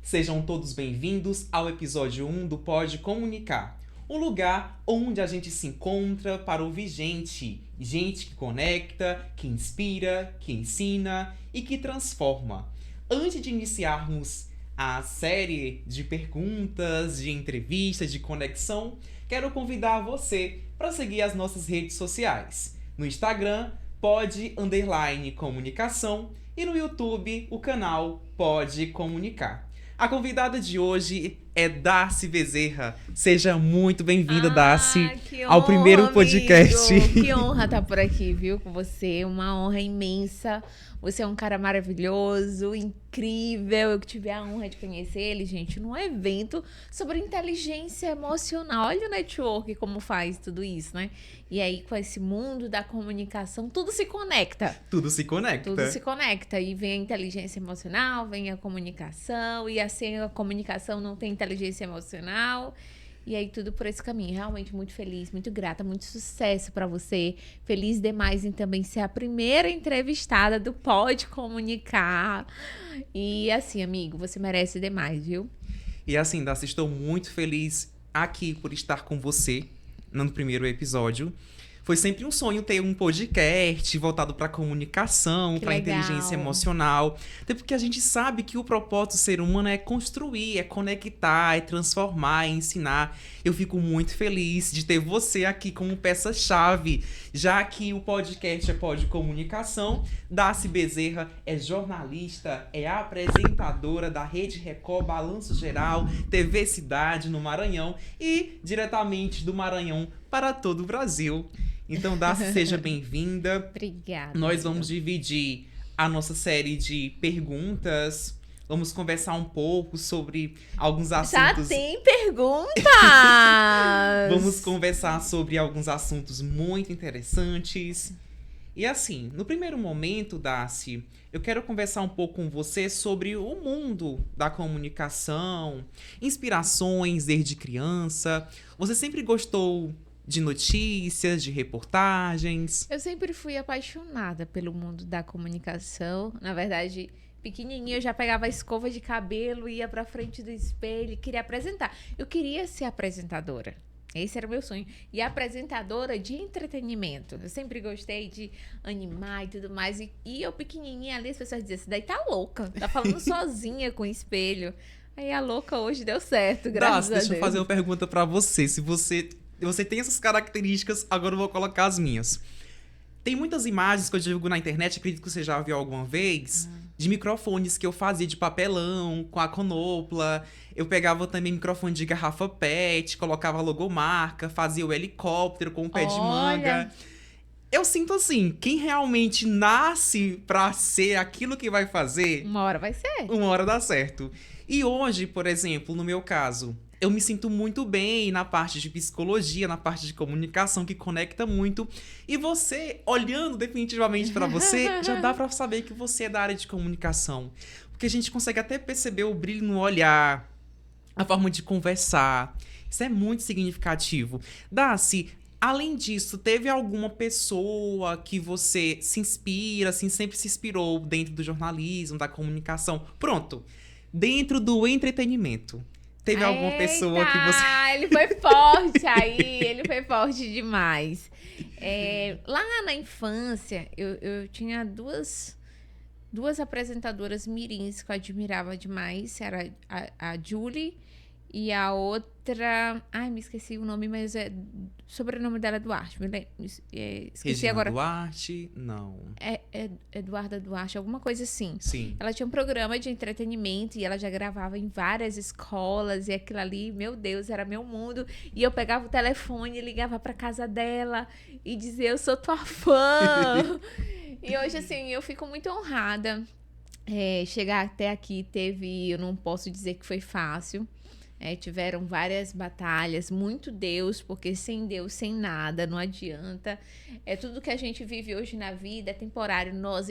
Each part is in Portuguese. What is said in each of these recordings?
Sejam todos bem-vindos ao episódio 1 do Pode Comunicar, um lugar onde a gente se encontra para ouvir gente que conecta, que inspira, que ensina e que transforma. Antes de iniciarmos a série de perguntas, de entrevistas, de conexão, quero convidar você para seguir as nossas redes sociais. No Instagram, Pode_Comunicação e no YouTube, o canal Pode Comunicar. A convidada de hoje é Darcy Bezerra. Seja muito bem-vinda, Darcy, ao primeiro podcast. Amigo. Que honra estar por aqui, viu, com você. Uma honra imensa. Você é um cara maravilhoso, incrível. Eu tive a honra de conhecer ele, gente, num evento sobre inteligência emocional. Olha o network como faz tudo isso, né? E aí, com esse mundo da comunicação, tudo se conecta. Tudo se conecta. Tudo se conecta. E vem a inteligência emocional, vem a comunicação. E assim, a comunicação não tem inteligência emocional. E aí, tudo por esse caminho. Realmente muito feliz, muito grata, muito sucesso pra você. Feliz demais em também ser a primeira entrevistada do Pode Comunicar. E assim, amigo, você merece demais, viu? E assim, Darcy, estou muito feliz aqui por estar com você no primeiro episódio. Foi sempre um sonho ter um podcast voltado para comunicação, para inteligência emocional. Até porque a gente sabe que o propósito do ser humano é construir, é conectar, é transformar, é ensinar. Eu fico muito feliz de ter você aqui como peça-chave, já que o podcast é Pode Comunicação. Darcy Bezerra é jornalista, é apresentadora da Rede Record Balanço Geral, TV Cidade no Maranhão e diretamente do Maranhão para todo o Brasil. Então, Darcy, seja bem-vinda. Obrigada. Nós vamos dividir a nossa série de perguntas. Vamos conversar um pouco sobre alguns assuntos. Já tem perguntas! Vamos conversar sobre alguns assuntos muito interessantes. E assim, no primeiro momento, Darcy, eu quero conversar um pouco com você sobre o mundo da comunicação, inspirações desde criança. Você sempre gostou de notícias, de reportagens? Eu sempre fui apaixonada pelo mundo da comunicação. Na verdade, pequenininha eu já pegava a escova de cabelo, ia pra frente do espelho e queria apresentar. Eu queria ser apresentadora. Esse era o meu sonho. E apresentadora de entretenimento. Eu sempre gostei de animar e tudo mais. E eu pequenininha ali, as pessoas diziam, isso daí tá louca. Tá falando sozinha com o espelho. Aí a louca hoje deu certo, graças a Deus. Deixa eu fazer uma pergunta pra você. Se você tem essas características, agora eu vou colocar as minhas. Tem muitas imagens que eu divulgo na internet, acredito que você já viu alguma vez, de microfones que eu fazia de papelão, com a conopla. Eu pegava também microfone de garrafa PET, colocava a logomarca, fazia o helicóptero com o pé de manga. Eu sinto assim, quem realmente nasce pra ser aquilo que vai fazer, uma hora vai ser. Uma hora dá certo. E hoje, por exemplo, no meu caso, eu me sinto muito bem na parte de psicologia, na parte de comunicação, que conecta muito. E você, olhando definitivamente pra você, já dá pra saber que você é da área de comunicação. Porque a gente consegue até perceber o brilho no olhar, a forma de conversar. Isso é muito significativo. Darcy, além disso, teve alguma pessoa que você se inspira, assim, sempre se inspirou dentro do jornalismo, da comunicação? Pronto. Dentro do entretenimento. Teve alguma pessoa que você... ele foi forte aí, ele foi forte demais. Lá na infância, eu tinha duas apresentadoras mirins que eu admirava demais. Era a Julie e a outra... Ai, me esqueci o nome, mas o sobrenome dela é Duarte. Esqueci Regina agora. Duarte? Não. Eduarda Duarte, alguma coisa assim. Sim. Ela tinha um programa de entretenimento e ela já gravava em várias escolas. E aquilo ali, meu Deus, era meu mundo. E eu pegava o telefone e ligava pra casa dela e dizia, eu sou tua fã. E hoje, assim, eu fico muito honrada. Chegar até aqui eu não posso dizer que foi fácil. Tiveram várias batalhas, muito Deus, porque sem Deus, sem nada, não adianta. Tudo que a gente vive hoje na vida é temporário. Nós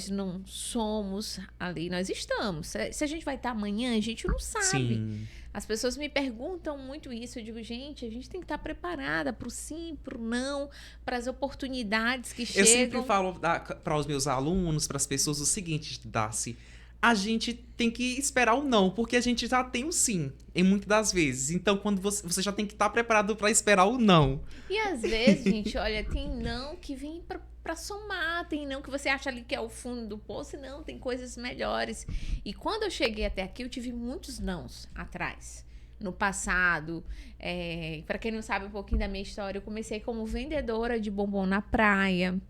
não somos ali, nós estamos. Se a gente vai estar amanhã, a gente não sabe. Sim. As pessoas me perguntam muito isso. Eu digo, gente, a gente tem que estar preparada para o sim, para o não, para as oportunidades que chegam. Eu sempre falo para os meus alunos, para as pessoas, o seguinte, Darcy. a gente tem que esperar o não, porque a gente já tem o sim, em muitas das vezes. Então, quando você já tem que estar preparado para esperar o não. E às vezes, gente, olha, tem não que vem pra somar, tem não que você acha ali que é o fundo do poço, e não, tem coisas melhores. E quando eu cheguei até aqui, eu tive muitos nãos atrás. No passado, para quem não sabe um pouquinho da minha história, eu comecei como vendedora de bombom na praia.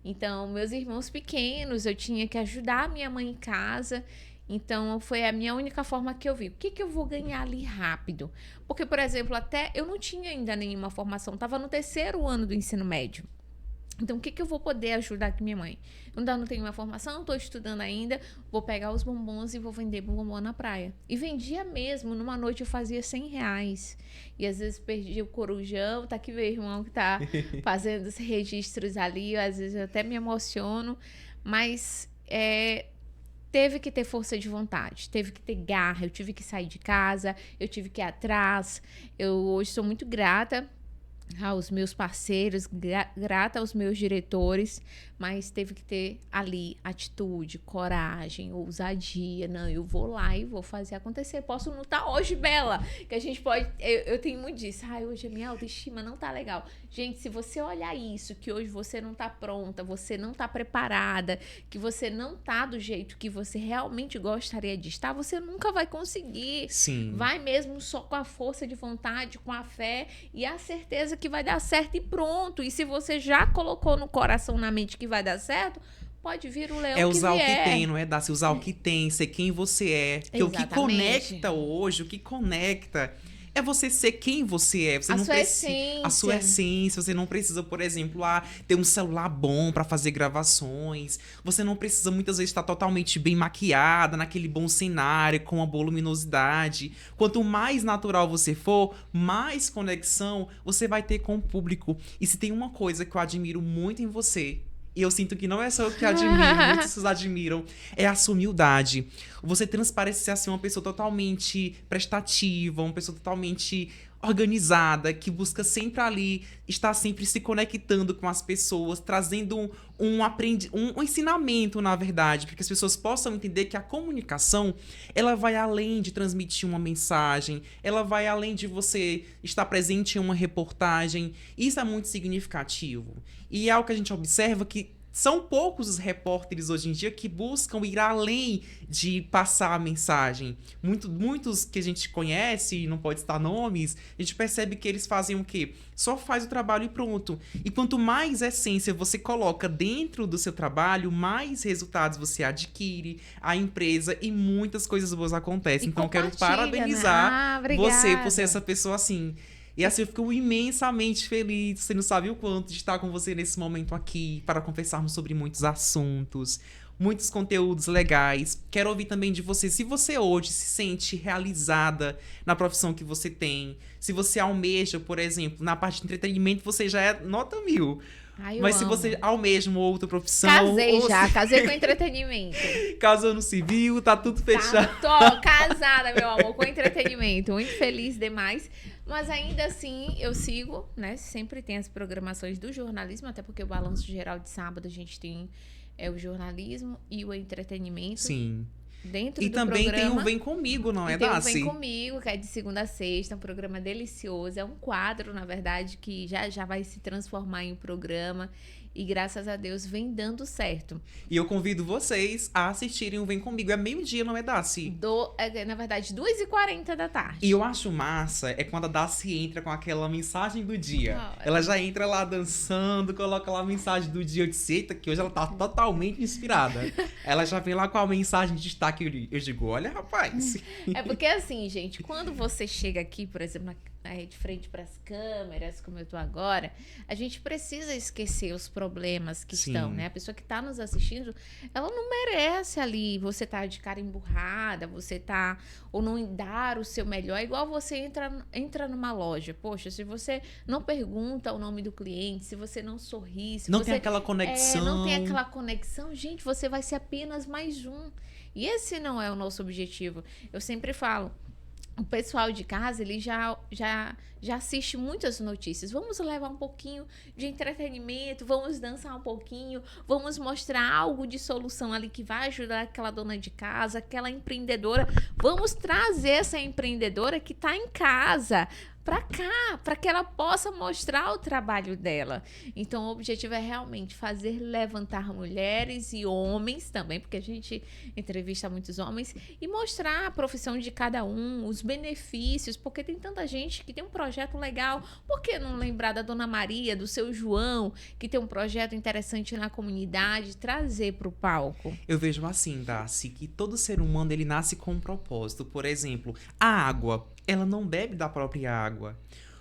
Então, meus irmãos pequenos, eu tinha que ajudar a minha mãe em casa. Então, foi a minha única forma que eu vi. O que eu vou ganhar ali rápido? Porque, por exemplo, até eu não tinha ainda nenhuma formação. Estava no 3º ano do ensino médio. Então, o que eu vou poder ajudar aqui minha mãe? Eu ainda não tenho uma formação, estou estudando ainda, vou pegar os bombons e vou vender bombom na praia. E vendia mesmo, numa noite eu fazia R$100. E às vezes perdi o corujão, tá aqui meu irmão que tá fazendo os registros ali, às vezes eu até me emociono, mas teve que ter força de vontade, teve que ter garra, eu tive que sair de casa, eu tive que ir atrás. Eu hoje sou muito grata aos meus parceiros, grata aos meus diretores, mas teve que ter ali atitude, coragem, ousadia. Não, eu vou lá e vou fazer acontecer. Posso não estar hoje, Bela, que a gente pode... Eu tenho muito disso. Hoje a minha autoestima não tá legal. Gente, se você olhar isso, que hoje você não tá pronta, você não tá preparada, que você não tá do jeito que você realmente gostaria de estar, você nunca vai conseguir. Sim. Vai mesmo só com a força de vontade, com a fé e a certeza que vai dar certo e pronto. E se você já colocou no coração, na mente que vai dar certo, pode vir o leão que vier. É usar o que tem, não é, Daci? Usar o que tem, ser quem você é. Porque o que conecta hoje, o que conecta é você ser quem você é. Você a não sua precisa, essência. A sua essência. Você não precisa, por exemplo, ter um celular bom pra fazer gravações. Você não precisa, muitas vezes, estar totalmente bem maquiada, naquele bom cenário, com uma boa luminosidade. Quanto mais natural você for, mais conexão você vai ter com o público. E se tem uma coisa que eu admiro muito em você, e eu sinto que não é só eu que admiro, muitos vocês admiram, é a sua humildade. Você transparece ser assim, uma pessoa totalmente prestativa, uma pessoa totalmente organizada, que busca sempre ali, estar sempre se conectando com as pessoas, trazendo um ensinamento, na verdade, para que as pessoas possam entender que a comunicação, ela vai além de transmitir uma mensagem, ela vai além de você estar presente em uma reportagem. Isso é muito significativo. E é algo que a gente observa que são poucos os repórteres hoje em dia que buscam ir além de passar a mensagem. Muitos que a gente conhece, e não pode citar nomes, a gente percebe que eles fazem o quê? Só faz o trabalho e pronto. E quanto mais essência você coloca dentro do seu trabalho, mais resultados você adquire, a empresa, e muitas coisas boas acontecem. Então, eu quero parabenizar você por ser essa pessoa assim. E assim, eu fico imensamente feliz. Você não sabe o quanto de estar com você nesse momento aqui para conversarmos sobre muitos assuntos, muitos conteúdos legais. Quero ouvir também de você, se você hoje se sente realizada na profissão que você tem, se você almeja, por exemplo, na parte de entretenimento, você já é nota 1000. Mas se você almeja uma outra profissão... Casei com entretenimento. Casou no civil, tá tudo fechado. Tô casada, meu amor, com entretenimento. Muito feliz demais. Mas ainda assim, eu sigo, né? Sempre tem as programações do jornalismo, até porque o Balanço Geral de sábado a gente tem o jornalismo e o entretenimento. Sim. Dentro e do também programa, tem o Vem Comigo, não é, Daci? Tem o Vem Comigo, que é de segunda a sexta, um programa delicioso. É um quadro, na verdade, que já vai se transformar em um programa. E graças a Deus vem dando certo. E eu convido vocês a assistirem o Vem Comigo. É meio-dia, não é, Daci? Na verdade, 2h40 da tarde. E eu acho massa é quando a Daci entra com aquela mensagem do dia. Ela já entra lá dançando, coloca lá a mensagem do dia. Eu disse, eita, que hoje ela tá totalmente inspirada. Ela já vem lá com a mensagem de destaque. Eu digo, olha, rapaz. É porque assim, gente, quando você chega aqui, por exemplo, de frente para as câmeras, como eu tô agora, a gente precisa esquecer os problemas que estão, né? A pessoa que tá nos assistindo, ela não merece ali você tá de cara emburrada, você tá ou não dar o seu melhor, é igual você entra numa loja. Poxa, se você não pergunta o nome do cliente, se você não sorri, se não você tem aquela conexão. Não tem aquela conexão, gente, você vai ser apenas mais um. E esse não é o nosso objetivo. Eu sempre falo, o pessoal de casa, ele já assiste muitas notícias. Vamos levar um pouquinho de entretenimento, vamos dançar um pouquinho, vamos mostrar algo de solução ali que vai ajudar aquela dona de casa, aquela empreendedora. Vamos trazer essa empreendedora que está em casa para cá, para que ela possa mostrar o trabalho dela. Então, o objetivo é realmente fazer levantar mulheres e homens também, porque a gente entrevista muitos homens, e mostrar a profissão de cada um, os benefícios, porque tem tanta gente que tem um projeto legal. Por que não lembrar da Dona Maria, do seu João, que tem um projeto interessante na comunidade, trazer para o palco? Eu vejo assim, Darcy, que todo ser humano ele nasce com um propósito. Por exemplo, a água, ela não bebe da própria água.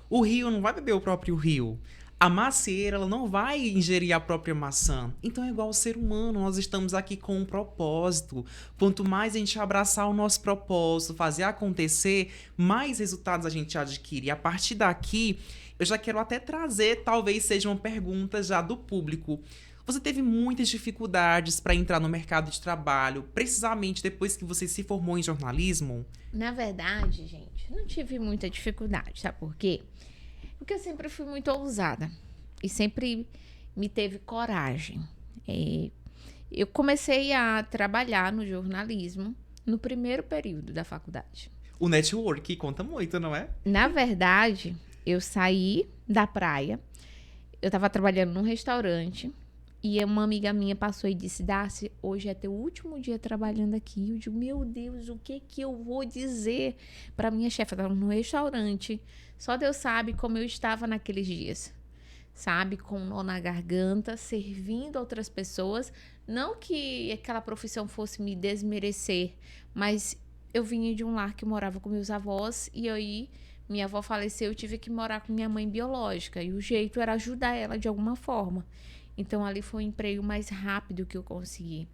O rio não vai beber o próprio rio. A macieira, ela não vai ingerir a própria maçã. Então é igual ao ser humano, nós estamos aqui com um propósito. Quanto mais a gente abraçar o nosso propósito, fazer acontecer, mais resultados a gente adquire. E a partir daqui, eu já quero até trazer, talvez seja uma pergunta já do público. Você teve muitas dificuldades para entrar no mercado de trabalho, precisamente depois que você se formou em jornalismo? Na verdade, gente, não tive muita dificuldade, sabe por quê? Porque eu sempre fui muito ousada e sempre me teve coragem. Eu comecei a trabalhar no jornalismo no primeiro período da faculdade. O network conta muito, não é? Na verdade, eu saí da praia, eu estava trabalhando num restaurante e uma amiga minha passou e disse: Darcy, hoje é teu último dia trabalhando aqui. Eu digo: meu Deus, o que eu vou dizer para minha chefe? Eu estava no restaurante, só Deus sabe como eu estava naqueles dias, sabe? Com um nó na garganta, servindo outras pessoas. Não que aquela profissão fosse me desmerecer, mas eu vinha de um lar que morava com meus avós e aí minha avó faleceu, eu tive que morar com minha mãe biológica e o jeito era ajudar ela de alguma forma. Então, ali foi o emprego mais rápido que eu consegui.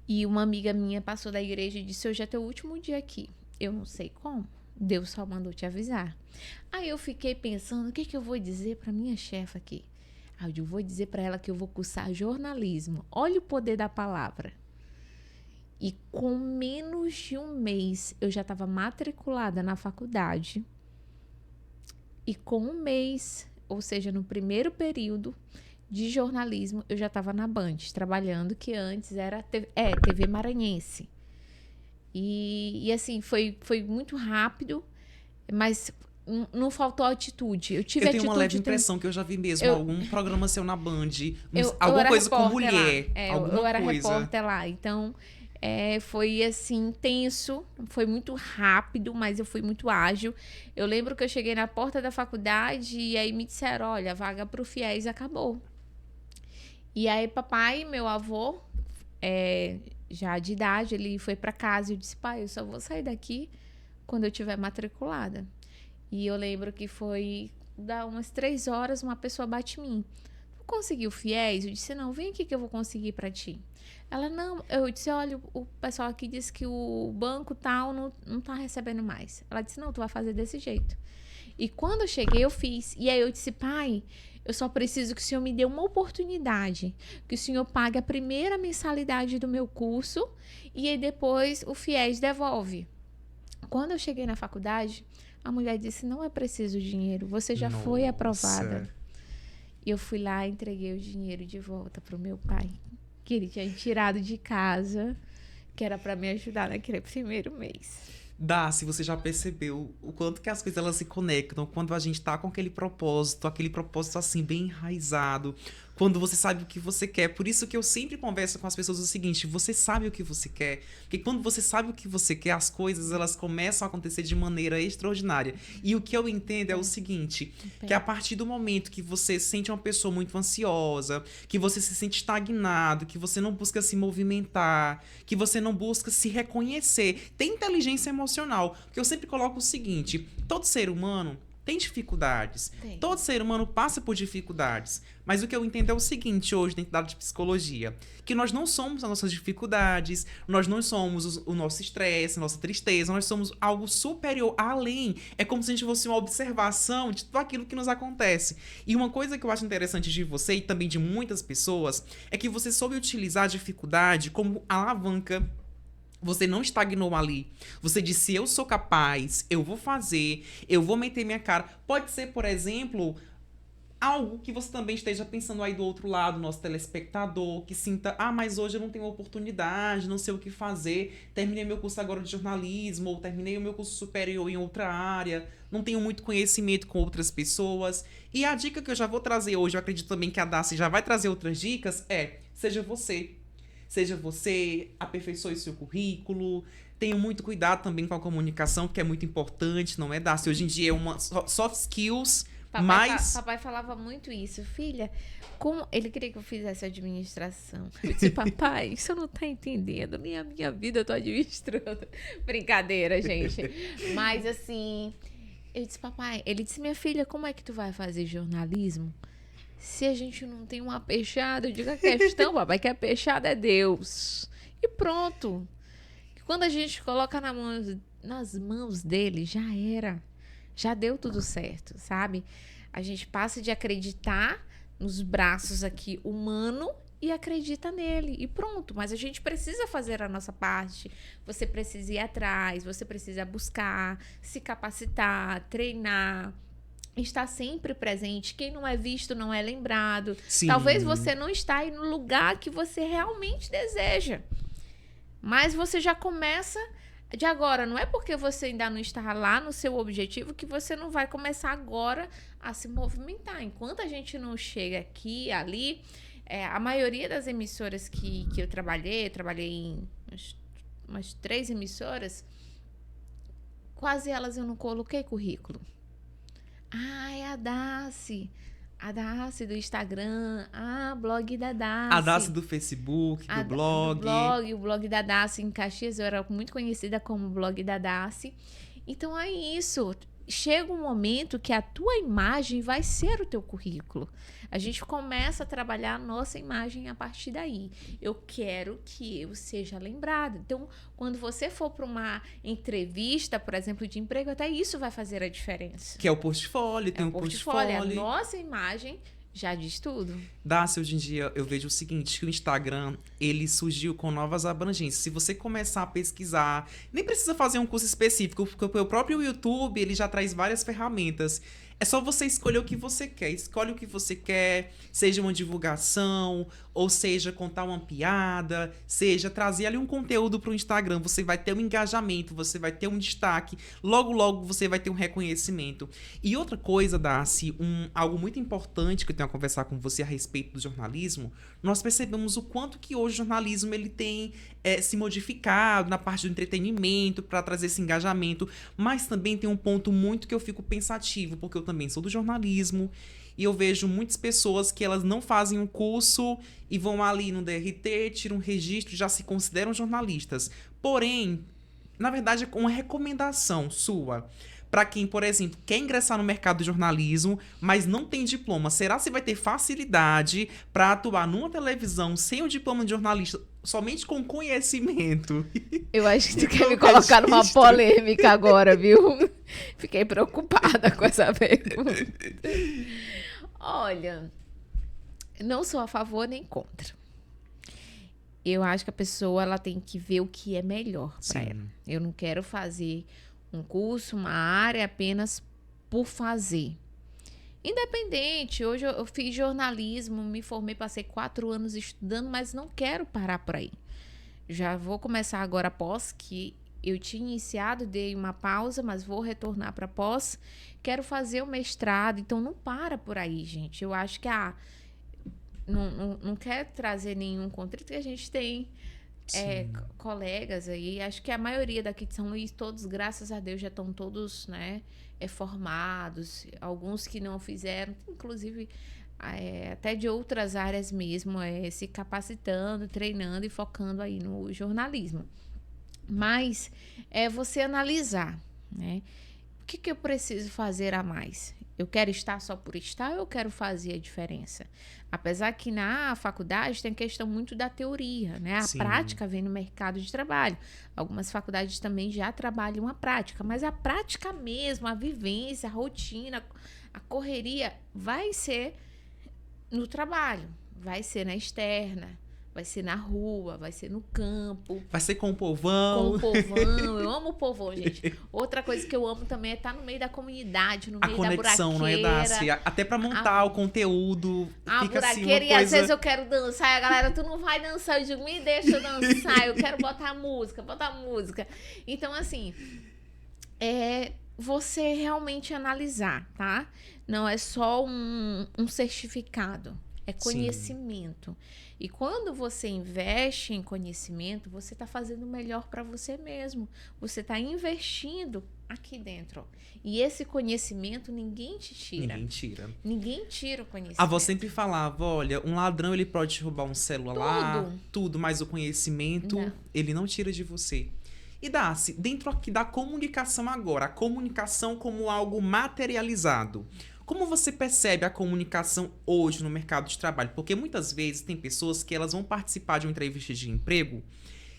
E uma amiga minha passou da igreja e disse: hoje é teu último dia aqui. Eu não sei como. Deus só mandou te avisar. Aí eu fiquei pensando, o que eu vou dizer para minha chefe aqui? Aí eu vou dizer para ela que eu vou cursar jornalismo. Olha o poder da palavra. E com menos de um mês, eu já estava matriculada na faculdade. E com um mês, ou seja, no primeiro período de jornalismo, eu já estava na Band, trabalhando, que antes era TV Maranhense. E assim, foi muito rápido, mas não faltou atitude. Eu tive tenho uma leve impressão que eu já vi mesmo algum programa seu na Band, alguma coisa com mulher, eu era repórter lá, então foi assim, tenso, foi muito rápido, mas eu fui muito ágil. Eu lembro que eu cheguei na porta da faculdade e aí me disseram: olha, a vaga para o FIES acabou. E aí papai, meu avô, já de idade, ele foi para casa e eu disse: pai, eu só vou sair daqui quando eu tiver matriculada. E eu lembro que foi dar umas 3 horas, uma pessoa bate em mim: tu conseguiu o FIES? Eu disse: não, vem aqui que eu vou conseguir para ti. Ela: não. Eu disse: olha, o pessoal aqui disse que o banco tal não tá recebendo mais. Ela disse: não, tu vai fazer desse jeito. E quando eu cheguei, eu fiz. E aí eu disse: pai, eu só preciso que o senhor me dê uma oportunidade, que o senhor pague a primeira mensalidade do meu curso e aí depois o FIES devolve. Quando eu cheguei na faculdade, a mulher disse: não é preciso dinheiro, você já foi aprovada. E eu fui lá e entreguei o dinheiro de volta para o meu pai, que ele tinha tirado de casa, que era para me ajudar naquele primeiro mês. Darcy, você já percebeu o quanto que as coisas elas se conectam quando a gente tá com aquele propósito assim, bem enraizado, quando você sabe o que você quer. Por isso que eu sempre converso com as pessoas o seguinte: você sabe o que você quer. Porque quando você sabe o que você quer, as coisas elas começam a acontecer de maneira extraordinária. E o que eu entendo é o seguinte, que a partir do momento que você sente uma pessoa muito ansiosa, que você se sente estagnado, que você não busca se movimentar, que você não busca se reconhecer, tem inteligência emocional. Porque eu sempre coloco o seguinte: todo ser humano tem dificuldades. Todo ser humano passa por dificuldades. Mas o que eu entendo é o seguinte, hoje, dentro da área de psicologia, que nós não somos as nossas dificuldades, nós não somos o nosso estresse, a nossa tristeza, nós somos algo superior, além. É como se a gente fosse uma observação de tudo aquilo que nos acontece. E uma coisa que eu acho interessante de você e também de muitas pessoas é que você soube utilizar a dificuldade como alavanca Você não estagnou ali. Você disse, eu sou capaz, eu vou fazer, eu vou meter minha cara. Pode ser, por exemplo, algo que você também esteja pensando aí do outro lado, nosso telespectador, que sinta, mas hoje eu não tenho oportunidade, não sei o que fazer, terminei meu curso agora de jornalismo, ou terminei o meu curso superior em outra área, não tenho muito conhecimento com outras pessoas. E a dica que eu já vou trazer hoje, eu acredito também que a Darcy já vai trazer outras dicas, seja você. Seja você, aperfeiçoe seu currículo, tenha muito cuidado também com a comunicação, que é muito importante, não é, Darcy? Hoje em dia é uma soft skills. Papai falava muito isso. Filha, como ele queria que eu fizesse administração. Eu disse, papai, você não tá entendendo. Nem a minha vida eu tô administrando. Brincadeira, gente. Mas assim, eu disse, papai, ele disse, minha filha, como é que tu vai fazer jornalismo se a gente não tem uma peixada? Eu digo, a questão, papai, que a peixada é Deus. E pronto. Quando a gente coloca nas mãos dele, já era. Já deu tudo certo, sabe? A gente passa de acreditar nos braços aqui humano e acredita nele. E pronto. Mas a gente precisa fazer a nossa parte. Você precisa ir atrás, você precisa buscar, se capacitar, treinar, estar sempre presente. Quem não é visto não é lembrado. Sim. Talvez você não está aí no lugar que você realmente deseja. Mas você já começa de agora. Não é porque você ainda não está lá no seu objetivo que você não vai começar agora a se movimentar. Enquanto a gente não chega aqui, ali, a maioria das emissoras que eu trabalhei em umas 3 emissoras, quase elas eu não coloquei currículo. É a Darcy. A Darcy do Instagram, blog da Darcy. A Darcy do Facebook, do blog. O blog da Darcy em Caxias, eu era muito conhecida como blog da Darcy. Então é isso. Chega um momento que a tua imagem vai ser o teu currículo. A gente começa a trabalhar a nossa imagem a partir daí. Eu quero que eu seja lembrada. Então, quando você for para uma entrevista, por exemplo, de emprego, até isso vai fazer a diferença. Que é o portfólio, tem um portfólio. A nossa imagem já diz tudo. Darcy, hoje em dia, eu vejo o seguinte, que o Instagram, ele surgiu com novas abrangências. Se você começar a pesquisar, nem precisa fazer um curso específico, porque o próprio YouTube, ele já traz várias ferramentas. É só você escolher o que você quer. Escolhe o que você quer, seja uma divulgação, ou seja, contar uma piada, seja trazer ali um conteúdo para o Instagram. Você vai ter um engajamento, você vai ter um destaque. Logo, logo, você vai ter um reconhecimento. E outra coisa, Darcy, algo muito importante que eu tenho a conversar com você a respeito do jornalismo, nós percebemos o quanto que hoje o jornalismo ele tem se modificado na parte do entretenimento para trazer esse engajamento, mas também tem um ponto muito que eu fico pensativo, porque eu também sou do jornalismo e eu vejo muitas pessoas que elas não fazem um curso e vão ali no DRT, tiram um registro e já se consideram jornalistas. Porém, na verdade, é uma recomendação sua para quem, por exemplo, quer ingressar no mercado de jornalismo, mas não tem diploma. Será que você vai ter facilidade para atuar numa televisão sem o diploma de jornalista, somente com conhecimento? Eu acho que tu quer me colocar numa polêmica agora, viu? Fiquei preocupada com essa pergunta. Olha, não sou a favor nem contra. Eu acho que a pessoa ela tem que ver o que é melhor para ela. Eu não quero fazer um curso, uma área apenas por fazer. Independente, hoje eu fiz jornalismo, me formei, passei 4 anos estudando, mas não quero parar por aí. Já vou começar agora a pós, que eu tinha iniciado, dei uma pausa, mas vou retornar para pós. Quero fazer o mestrado, então não para por aí, gente. Eu acho que não quer trazer nenhum conflito, que a gente tem colegas aí, acho que a maioria daqui de São Luís, todos, graças a Deus, já estão todos, né, formados, alguns que não fizeram, inclusive até de outras áreas mesmo, se capacitando, treinando e focando aí no jornalismo. Mas é você analisar, né, o que eu preciso fazer a mais? Eu quero estar só por estar ou eu quero fazer a diferença? Apesar que na faculdade tem questão muito da teoria, né? A prática vem no mercado de trabalho. Algumas faculdades também já trabalham a prática, mas a prática mesmo, a vivência, a rotina, a correria vai ser no trabalho, vai ser na externa, Vai ser na rua, vai ser no campo. Vai ser com o povão. Com o povão. Eu amo o povão, gente. Outra coisa que eu amo também é estar no meio da comunidade, no meio da buraqueira. A conexão, não é, Darcy? Até pra montar o conteúdo. A fica buraqueira, assim, e às vezes eu quero dançar. E a galera, tu não vai dançar. Eu digo, me deixa dançar. Eu quero botar música. Então, assim, você realmente analisar, tá? Não é só um certificado. É conhecimento. Sim. E quando você investe em conhecimento, você está fazendo o melhor para você mesmo. Você está investindo aqui dentro. E esse conhecimento ninguém te tira. Ninguém tira o conhecimento. A avó sempre falava, olha, um ladrão ele pode te roubar um celular, tudo, mas o conhecimento ele não tira de você. E Darcy, dentro aqui da comunicação agora, a comunicação como algo materializado. Como você percebe a comunicação hoje no mercado de trabalho? Porque muitas vezes tem pessoas que elas vão participar de uma entrevista de emprego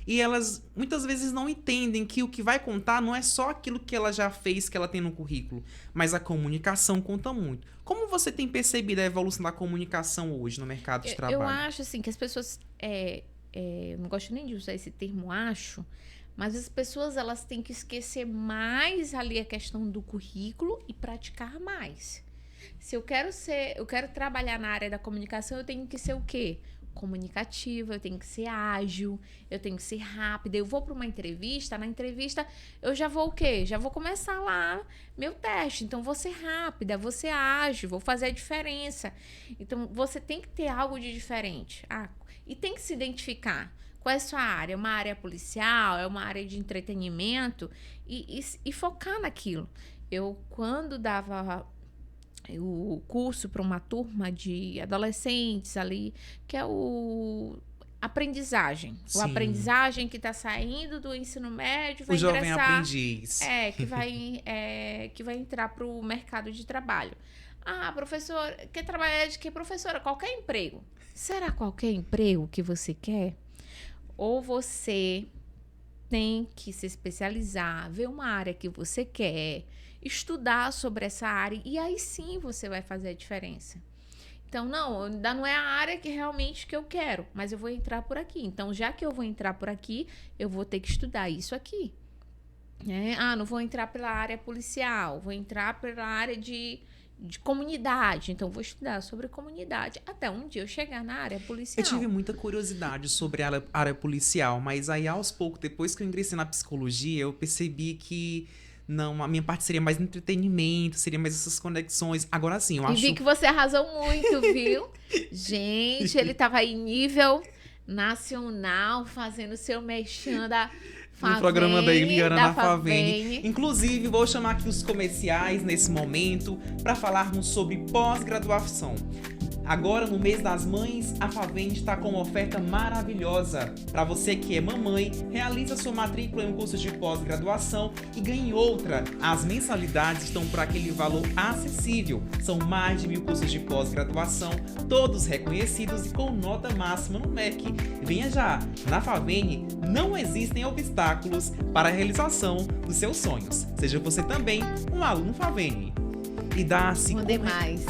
e elas muitas vezes não entendem que o que vai contar não é só aquilo que ela já fez, que ela tem no currículo, mas a comunicação conta muito. Como você tem percebido a evolução da comunicação hoje no mercado de trabalho? Eu acho assim que as pessoas... eu não gosto nem de usar esse termo acho, mas as pessoas elas têm que esquecer mais ali a questão do currículo e praticar mais. Se eu quero trabalhar na área da comunicação, eu tenho que ser o quê? Comunicativa, eu tenho que ser ágil, eu tenho que ser rápida. Eu vou para uma entrevista, na entrevista eu já vou o quê? Já vou começar lá meu teste. Então, vou ser rápida, vou ser ágil, vou fazer a diferença. Então, você tem que ter algo de diferente. E tem que se identificar. Qual é a sua área? É uma área policial? É uma área de entretenimento? E focar naquilo. Eu, quando dava o curso para uma turma de adolescentes ali, que é o aprendizagem. Sim. O aprendizagem que está saindo do ensino médio, vai ingressar... O jovem aprendiz. Que vai entrar para o mercado de trabalho. Professor, quer trabalhar de quê? Professora, qualquer emprego. Será qualquer emprego que você quer? Ou você tem que se especializar, ver uma área que você quer, estudar sobre essa área, e aí sim você vai fazer a diferença. Então, ainda não é a área que realmente que eu quero, mas eu vou entrar por aqui. Então, já que eu vou entrar por aqui, eu vou ter que estudar isso aqui. Não vou entrar pela área policial, vou entrar pela área de comunidade. Então, vou estudar sobre comunidade até um dia eu chegar na área policial. Eu tive muita curiosidade sobre a área policial, mas aí, aos poucos, depois que eu ingressei na psicologia, eu percebi que não, a minha parte seria mais entretenimento, seria mais essas conexões. Agora sim, eu acho... E vi que você arrasou muito, viu? Gente, ele tava aí nível nacional, fazendo seu merchan da Favene, no programa da Eliana na Favene. Inclusive, vou chamar aqui os comerciais nesse momento para falarmos sobre pós-graduação. Agora, no mês das mães, a Favene está com uma oferta maravilhosa. Para você que é mamãe, realize a sua matrícula em um curso de pós-graduação e ganhe outra. As mensalidades estão por aquele valor acessível. São mais de 1000 cursos de pós-graduação, todos reconhecidos e com nota máxima no MEC. Venha já! Na Favene não existem obstáculos para a realização dos seus sonhos. Seja você também um aluno Favene. E Darcy, demais.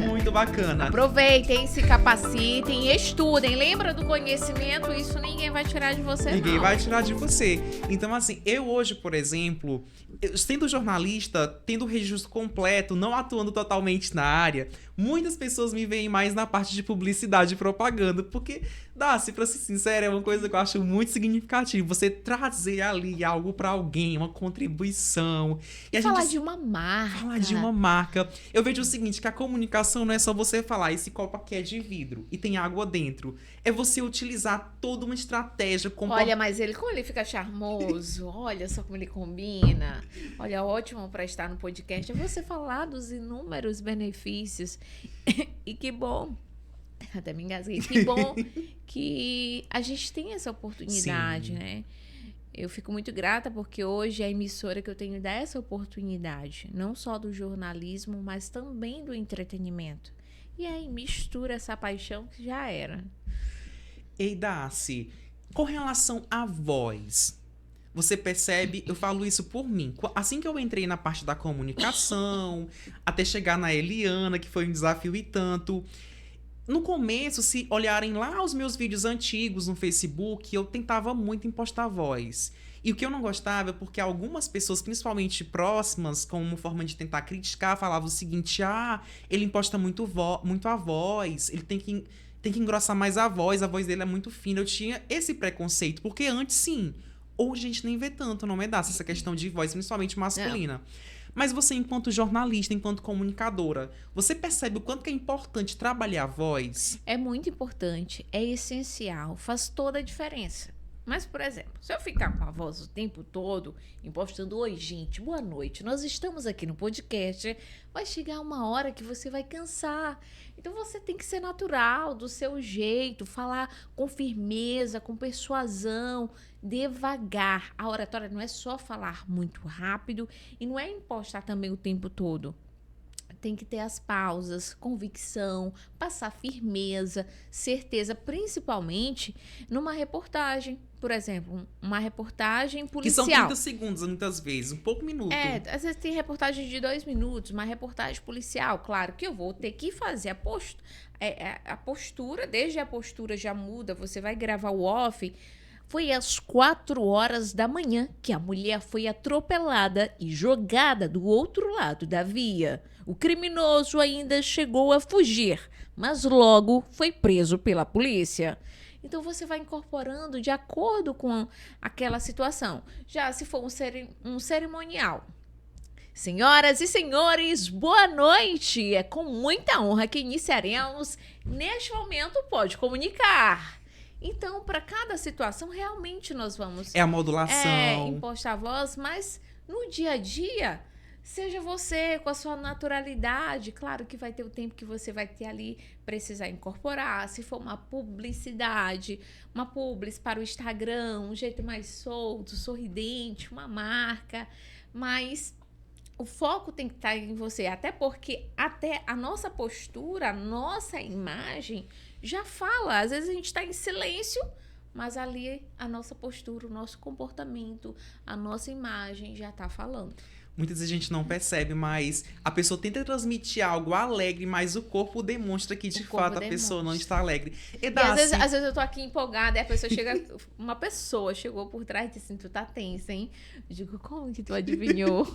Muito bacana. Aproveitem, se capacitem, estudem. Lembra do conhecimento? Isso ninguém vai tirar de você, Ninguém vai tirar de você. Então, assim, eu hoje, por exemplo, sendo jornalista, tendo o registro completo, não atuando totalmente na área, muitas pessoas me veem mais na parte de publicidade e propaganda, porque, Darcy, pra ser sincero, é uma coisa que eu acho muito significativa. Você trazer ali algo pra alguém, uma contribuição. E falar de uma marca. Falar de uma marca. Eu vejo o seguinte, que a comunicação não é só você falar, esse copo aqui é de vidro e tem água dentro. É você utilizar toda uma estratégia. Olha, mas como ele fica charmoso. Olha só como ele combina. Olha, ótimo pra estar no podcast. É você falar dos inúmeros benefícios. E que bom, até me engasguei, que bom que a gente tem essa oportunidade, Sim. né? Eu fico muito grata porque hoje é a emissora que eu tenho dessa oportunidade, não só do jornalismo, mas também do entretenimento. E aí mistura essa paixão que já era. Ei, Darcy, com relação à voz, você percebe, eu falo isso por mim, assim que eu entrei na parte da comunicação, até chegar na Eliana, que foi um desafio e tanto, No começo, se olharem lá os meus vídeos antigos no Facebook, eu tentava muito impostar voz. E o que eu não gostava é porque algumas pessoas, principalmente próximas, como forma de tentar criticar, falavam o seguinte: ele imposta muito a voz, ele tem que engrossar mais a voz dele é muito fina. Eu tinha esse preconceito, porque antes, sim, hoje a gente nem vê tanto, não é dessa essa questão de voz, principalmente masculina. Mas você, enquanto jornalista, enquanto comunicadora, você percebe o quanto que é importante trabalhar a voz? É muito importante, é essencial, faz toda a diferença. Mas, por exemplo, se eu ficar com a voz o tempo todo, impostando: oi, gente, boa noite, nós estamos aqui no podcast, vai chegar uma hora que você vai cansar. Então, você tem que ser natural, do seu jeito, falar com firmeza, com persuasão, devagar. A oratória não é só falar muito rápido e não é impostar também o tempo todo. Tem que ter as pausas, convicção, passar firmeza, certeza, principalmente numa reportagem. Por exemplo, uma reportagem policial. Que são 30 segundos, muitas vezes, um pouco minuto. Às vezes tem reportagem de 2 minutos, uma reportagem policial. Claro que eu vou ter que fazer a postura, desde a postura já muda, você vai gravar o off. Foi às 4 horas da manhã que a mulher foi atropelada e jogada do outro lado da via. O criminoso ainda chegou a fugir, mas logo foi preso pela polícia. Então, você vai incorporando de acordo com aquela situação. Já se for um cerimonial. Senhoras e senhores, boa noite! É com muita honra que iniciaremos neste momento o Pode Comunicar. Então, para cada situação, realmente nós vamos... É a modulação. Impostar a voz, mas no dia a dia, seja você com a sua naturalidade. Claro que vai ter o tempo que você vai ter ali, precisar incorporar. Se for uma publicidade, uma publis para o Instagram, um jeito mais solto, sorridente, uma marca. Mas o foco tem que estar em você, até porque até a nossa postura, a nossa imagem já fala. Às vezes a gente está em silêncio, mas ali a nossa postura, o nosso comportamento, a nossa imagem já está falando. Muitas vezes a gente não percebe, mas a pessoa tenta transmitir algo alegre, mas o corpo demonstra que, de fato, a pessoa não está alegre. E às vezes eu tô aqui empolgada e a pessoa chega... Uma pessoa chegou por trás e disse assim: tu tá tensa, hein? Eu digo: como que tu adivinhou?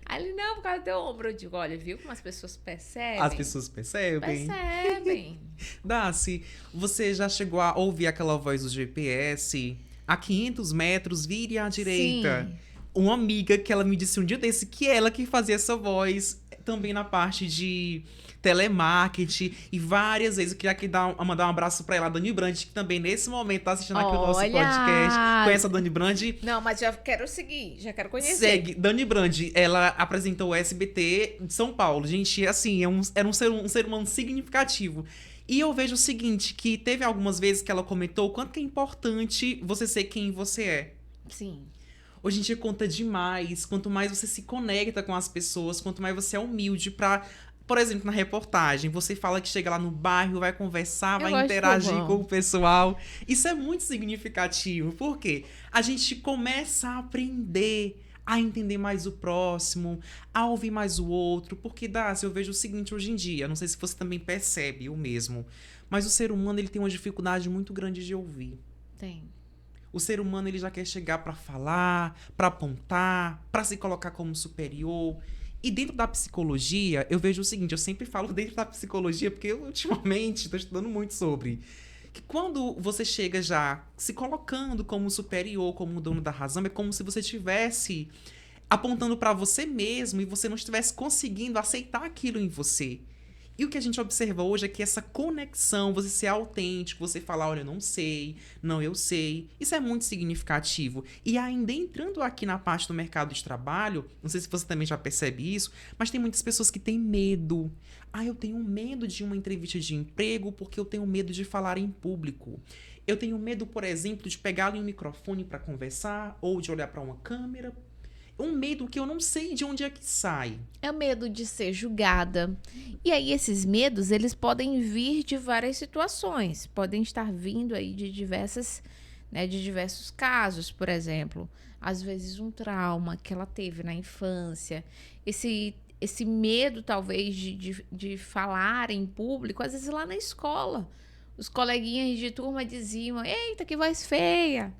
Aí ele: não, por causa do teu ombro. Eu digo: olha, viu como as pessoas percebem? As pessoas percebem. Percebem. Darcy, você já chegou a ouvir aquela voz do GPS? A 500 metros, vire à direita. Sim. Uma amiga que ela me disse um dia desse que ela que fazia essa voz também na parte de telemarketing, e várias vezes eu queria aqui mandar um abraço pra ela, a Dani Brandt, que também nesse momento tá assistindo aqui o nosso podcast. Conhece a Dani Brandt? Não, mas já quero seguir, já quero conhecer. Segue. Dani Brandt, ela apresentou o SBT de São Paulo. Gente, assim, era um ser humano significativo. E eu vejo o seguinte, que teve algumas vezes que ela comentou o quanto que é importante você ser quem você é. Sim. Hoje em dia conta demais. Quanto mais você se conecta com as pessoas, quanto mais você é humilde pra... Por exemplo, na reportagem, você fala que chega lá no bairro, vai conversar, vai interagir com o pessoal. Isso é muito significativo. Por quê? A gente começa a aprender a entender mais o próximo, a ouvir mais o outro. Porque, Darcy, eu vejo o seguinte hoje em dia, não sei se você também percebe o mesmo, mas o ser humano ele tem uma dificuldade muito grande de ouvir. Tem. O ser humano ele já quer chegar pra falar, pra apontar, pra se colocar como superior. E dentro da psicologia, eu vejo o seguinte, eu sempre falo dentro da psicologia, porque eu ultimamente estou estudando muito sobre, que quando você chega já se colocando como superior, como dono da razão, é como se você estivesse apontando pra você mesmo e você não estivesse conseguindo aceitar aquilo em você. E o que a gente observa hoje é que essa conexão, você ser autêntico, você falar: olha, eu não sei, não, eu sei, isso é muito significativo. E ainda entrando aqui na parte do mercado de trabalho, não sei se você também já percebe isso, mas tem muitas pessoas que têm medo. Eu tenho medo de uma entrevista de emprego porque eu tenho medo de falar em público. Eu tenho medo, por exemplo, de pegar ali um microfone para conversar ou de olhar para uma câmera. Um medo que eu não sei de onde é que sai. É o medo de ser julgada. E aí esses medos, eles podem vir de várias situações. Podem estar vindo aí de diversos casos, por exemplo. Às vezes um trauma que ela teve na infância. esse medo, talvez, de falar em público, às vezes lá na escola. Os coleguinhas de turma diziam, eita, que voz feia.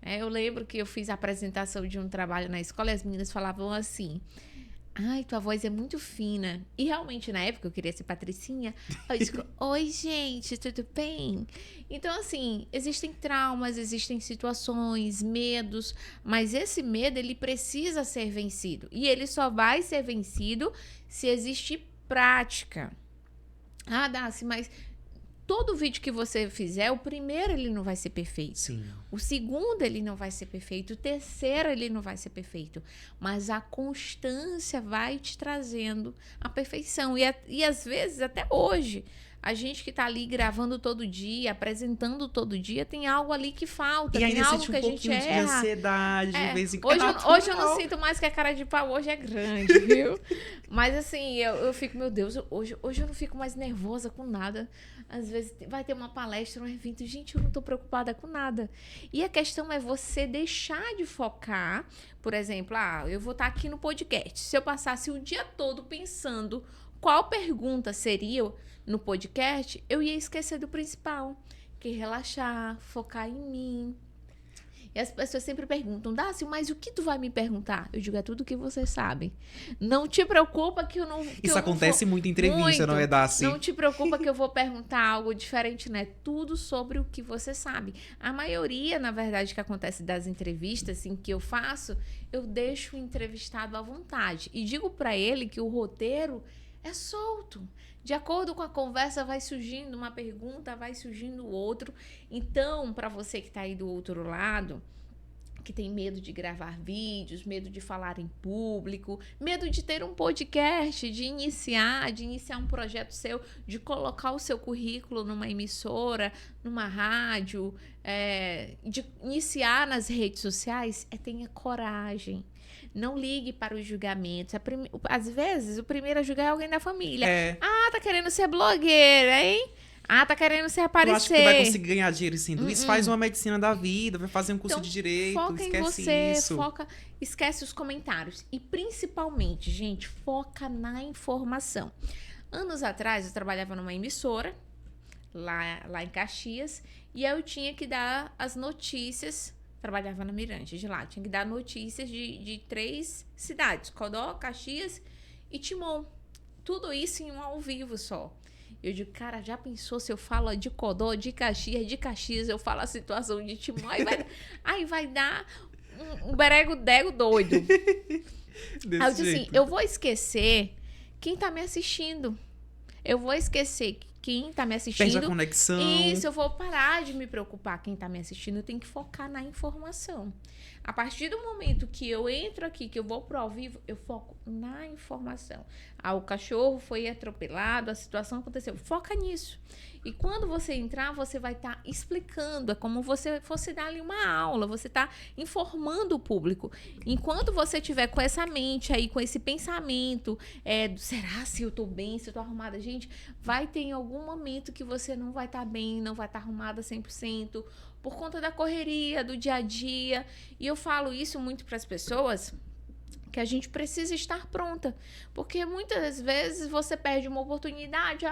Eu lembro que eu fiz a apresentação de um trabalho na escola e as meninas falavam assim, ai, tua voz é muito fina. E realmente, na época, eu queria ser Patricinha. Eu digo, oi, gente, tudo bem? Então, assim, existem traumas, existem situações, medos, mas esse medo, ele precisa ser vencido. E ele só vai ser vencido se existir prática. Ah, Daci, mas todo vídeo que você fizer, o primeiro ele não vai ser perfeito. Sim. O segundo ele não vai ser perfeito. O terceiro ele não vai ser perfeito. Mas a constância vai te trazendo a perfeição. E às vezes, até hoje, a gente que tá ali gravando todo dia, apresentando todo dia, tem algo ali que falta. E tem ainda algo sente que a gente pouquinho de erra. ansiedade, de vez em quando. Hoje eu não sinto mais que a cara de pau hoje é grande, viu? Mas assim, eu fico, meu Deus, hoje eu não fico mais nervosa com nada. Às vezes vai ter uma palestra, um evento, gente, eu não tô preocupada com nada. E a questão é você deixar de focar, por exemplo, eu vou estar aqui no podcast. Se eu passasse o dia todo pensando qual pergunta seria no podcast, eu ia esquecer do principal, que é relaxar, focar em mim. E as pessoas sempre perguntam, Daci, mas o que tu vai me perguntar? Eu digo, é tudo que você sabe. Não te preocupa que eu não... Isso acontece muito em entrevista, não é, Daci? Não te preocupa que eu vou perguntar algo diferente, né? Tudo sobre o que você sabe. A maioria, na verdade, que acontece das entrevistas, assim, que eu faço, eu deixo o entrevistado à vontade. E digo para ele que o roteiro é solto. De acordo com a conversa, vai surgindo uma pergunta, vai surgindo outro. Então, para você que está aí do outro lado, que tem medo de gravar vídeos, medo de falar em público, medo de ter um podcast, de iniciar um projeto seu, de colocar o seu currículo numa emissora, numa rádio, de iniciar nas redes sociais, tenha coragem. Não ligue para os julgamentos. Às vezes, o primeiro a julgar é alguém da família. Tá querendo ser blogueira, hein? Tá querendo se aparecer. Tu acha que tu vai conseguir ganhar dinheiro sendo isso? Faz uma medicina da vida, vai fazer um curso de direito, foca esquece em você, isso. Esquece os comentários. E principalmente, gente, foca na informação. Anos atrás, eu trabalhava numa emissora, lá em Caxias, e eu tinha que dar as notícias. Trabalhava na Mirante de lá. Tinha que dar notícias de 3 cidades. Codó, Caxias e Timon. Tudo isso em um ao vivo só. Eu digo, cara, já pensou se eu falo de Codó, de Caxias, eu falo a situação de Timon, aí vai dar um berego-dego doido. Aí eu disse assim, eu vou esquecer quem tá me assistindo. Eu vou esquecer quem tá me assistindo. Perde a conexão. Isso, eu vou parar de me preocupar quem tá me assistindo. Eu tenho que focar na informação. A partir do momento que eu entro aqui, que eu vou pro ao vivo, eu foco na informação. O cachorro foi atropelado, a situação aconteceu. Foca nisso. E quando você entrar, você vai estar explicando. É como você fosse dar ali uma aula. Você está informando o público. Enquanto você tiver com essa mente aí, com esse pensamento, será se eu estou bem, se eu estou arrumada? Gente, vai ter em algum momento que você não vai estar bem, não vai estar arrumada 100%, por conta da correria, do dia a dia. E eu falo isso muito para as pessoas, que a gente precisa estar pronta. Porque muitas vezes você perde uma oportunidade,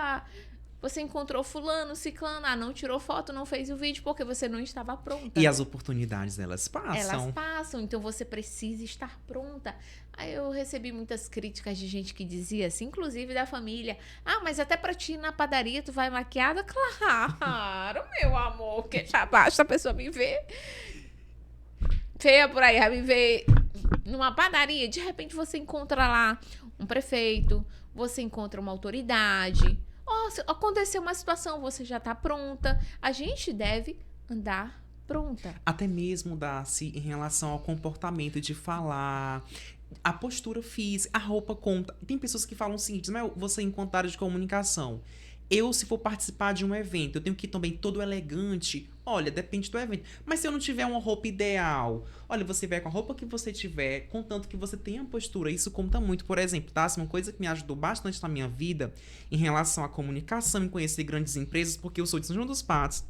você encontrou fulano, ciclano, não tirou foto, não fez o vídeo porque você não estava pronta. E as oportunidades, elas passam. Elas passam, então você precisa estar pronta. Aí eu recebi muitas críticas de gente que dizia assim, inclusive da família, mas até pra ti ir na padaria tu vai maquiada? Claro, meu amor, que já basta a pessoa me ver feia por aí, vai me ver numa padaria, de repente você encontra lá um prefeito, você encontra uma autoridade. Se acontecer uma situação, você já está pronta. A gente deve andar pronta. Até mesmo, Daci, em relação ao comportamento de falar, a postura física, a roupa conta. Tem pessoas que falam o seguinte, mas você enquanto área de comunicação, se for participar de um evento, eu tenho que ir também todo elegante. Olha, depende do evento. Mas se eu não tiver uma roupa ideal, olha, você vai com a roupa que você tiver, contanto que você tenha postura. Isso conta muito. Por exemplo, tá? Uma coisa que me ajudou bastante na minha vida em relação à comunicação, em conhecer grandes empresas, porque eu sou de São João dos Patos,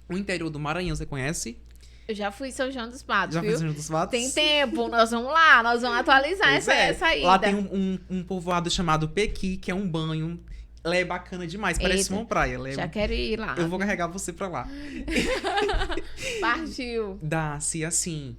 o interior do Maranhão, você conhece? Eu já fui em São João dos Patos, Já viu? fui em São João dos Patos? Tem tempo, nós vamos lá, nós vamos atualizar essa ida. Lá tem um povoado chamado Pequi, que é um banho. Ela é bacana demais, parece uma praia. Já quero ir lá. Eu vou carregar você pra lá. Partiu. Dá-se, assim...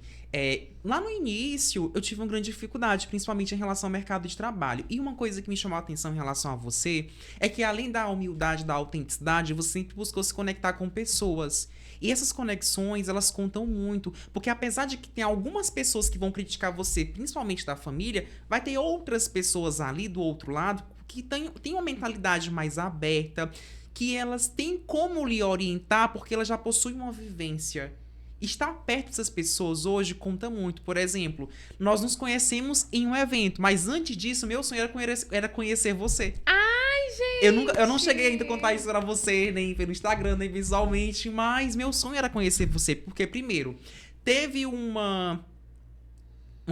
lá no início, eu tive uma grande dificuldade, principalmente em relação ao mercado de trabalho. E uma coisa que me chamou a atenção em relação a você é que, além da humildade, da autenticidade, você sempre buscou se conectar com pessoas. E essas conexões, elas contam muito. Porque apesar de que tem algumas pessoas que vão criticar você, principalmente da família, vai ter outras pessoas ali do outro lado que têm uma mentalidade mais aberta, que elas têm como lhe orientar porque elas já possuem uma vivência. Estar perto dessas pessoas hoje conta muito. Por exemplo, nós nos conhecemos em um evento, mas antes disso, meu sonho era conhecer você. Ai, gente! Eu não cheguei ainda a contar isso pra você, nem pelo Instagram, nem visualmente, mas meu sonho era conhecer você, porque, primeiro, teve uma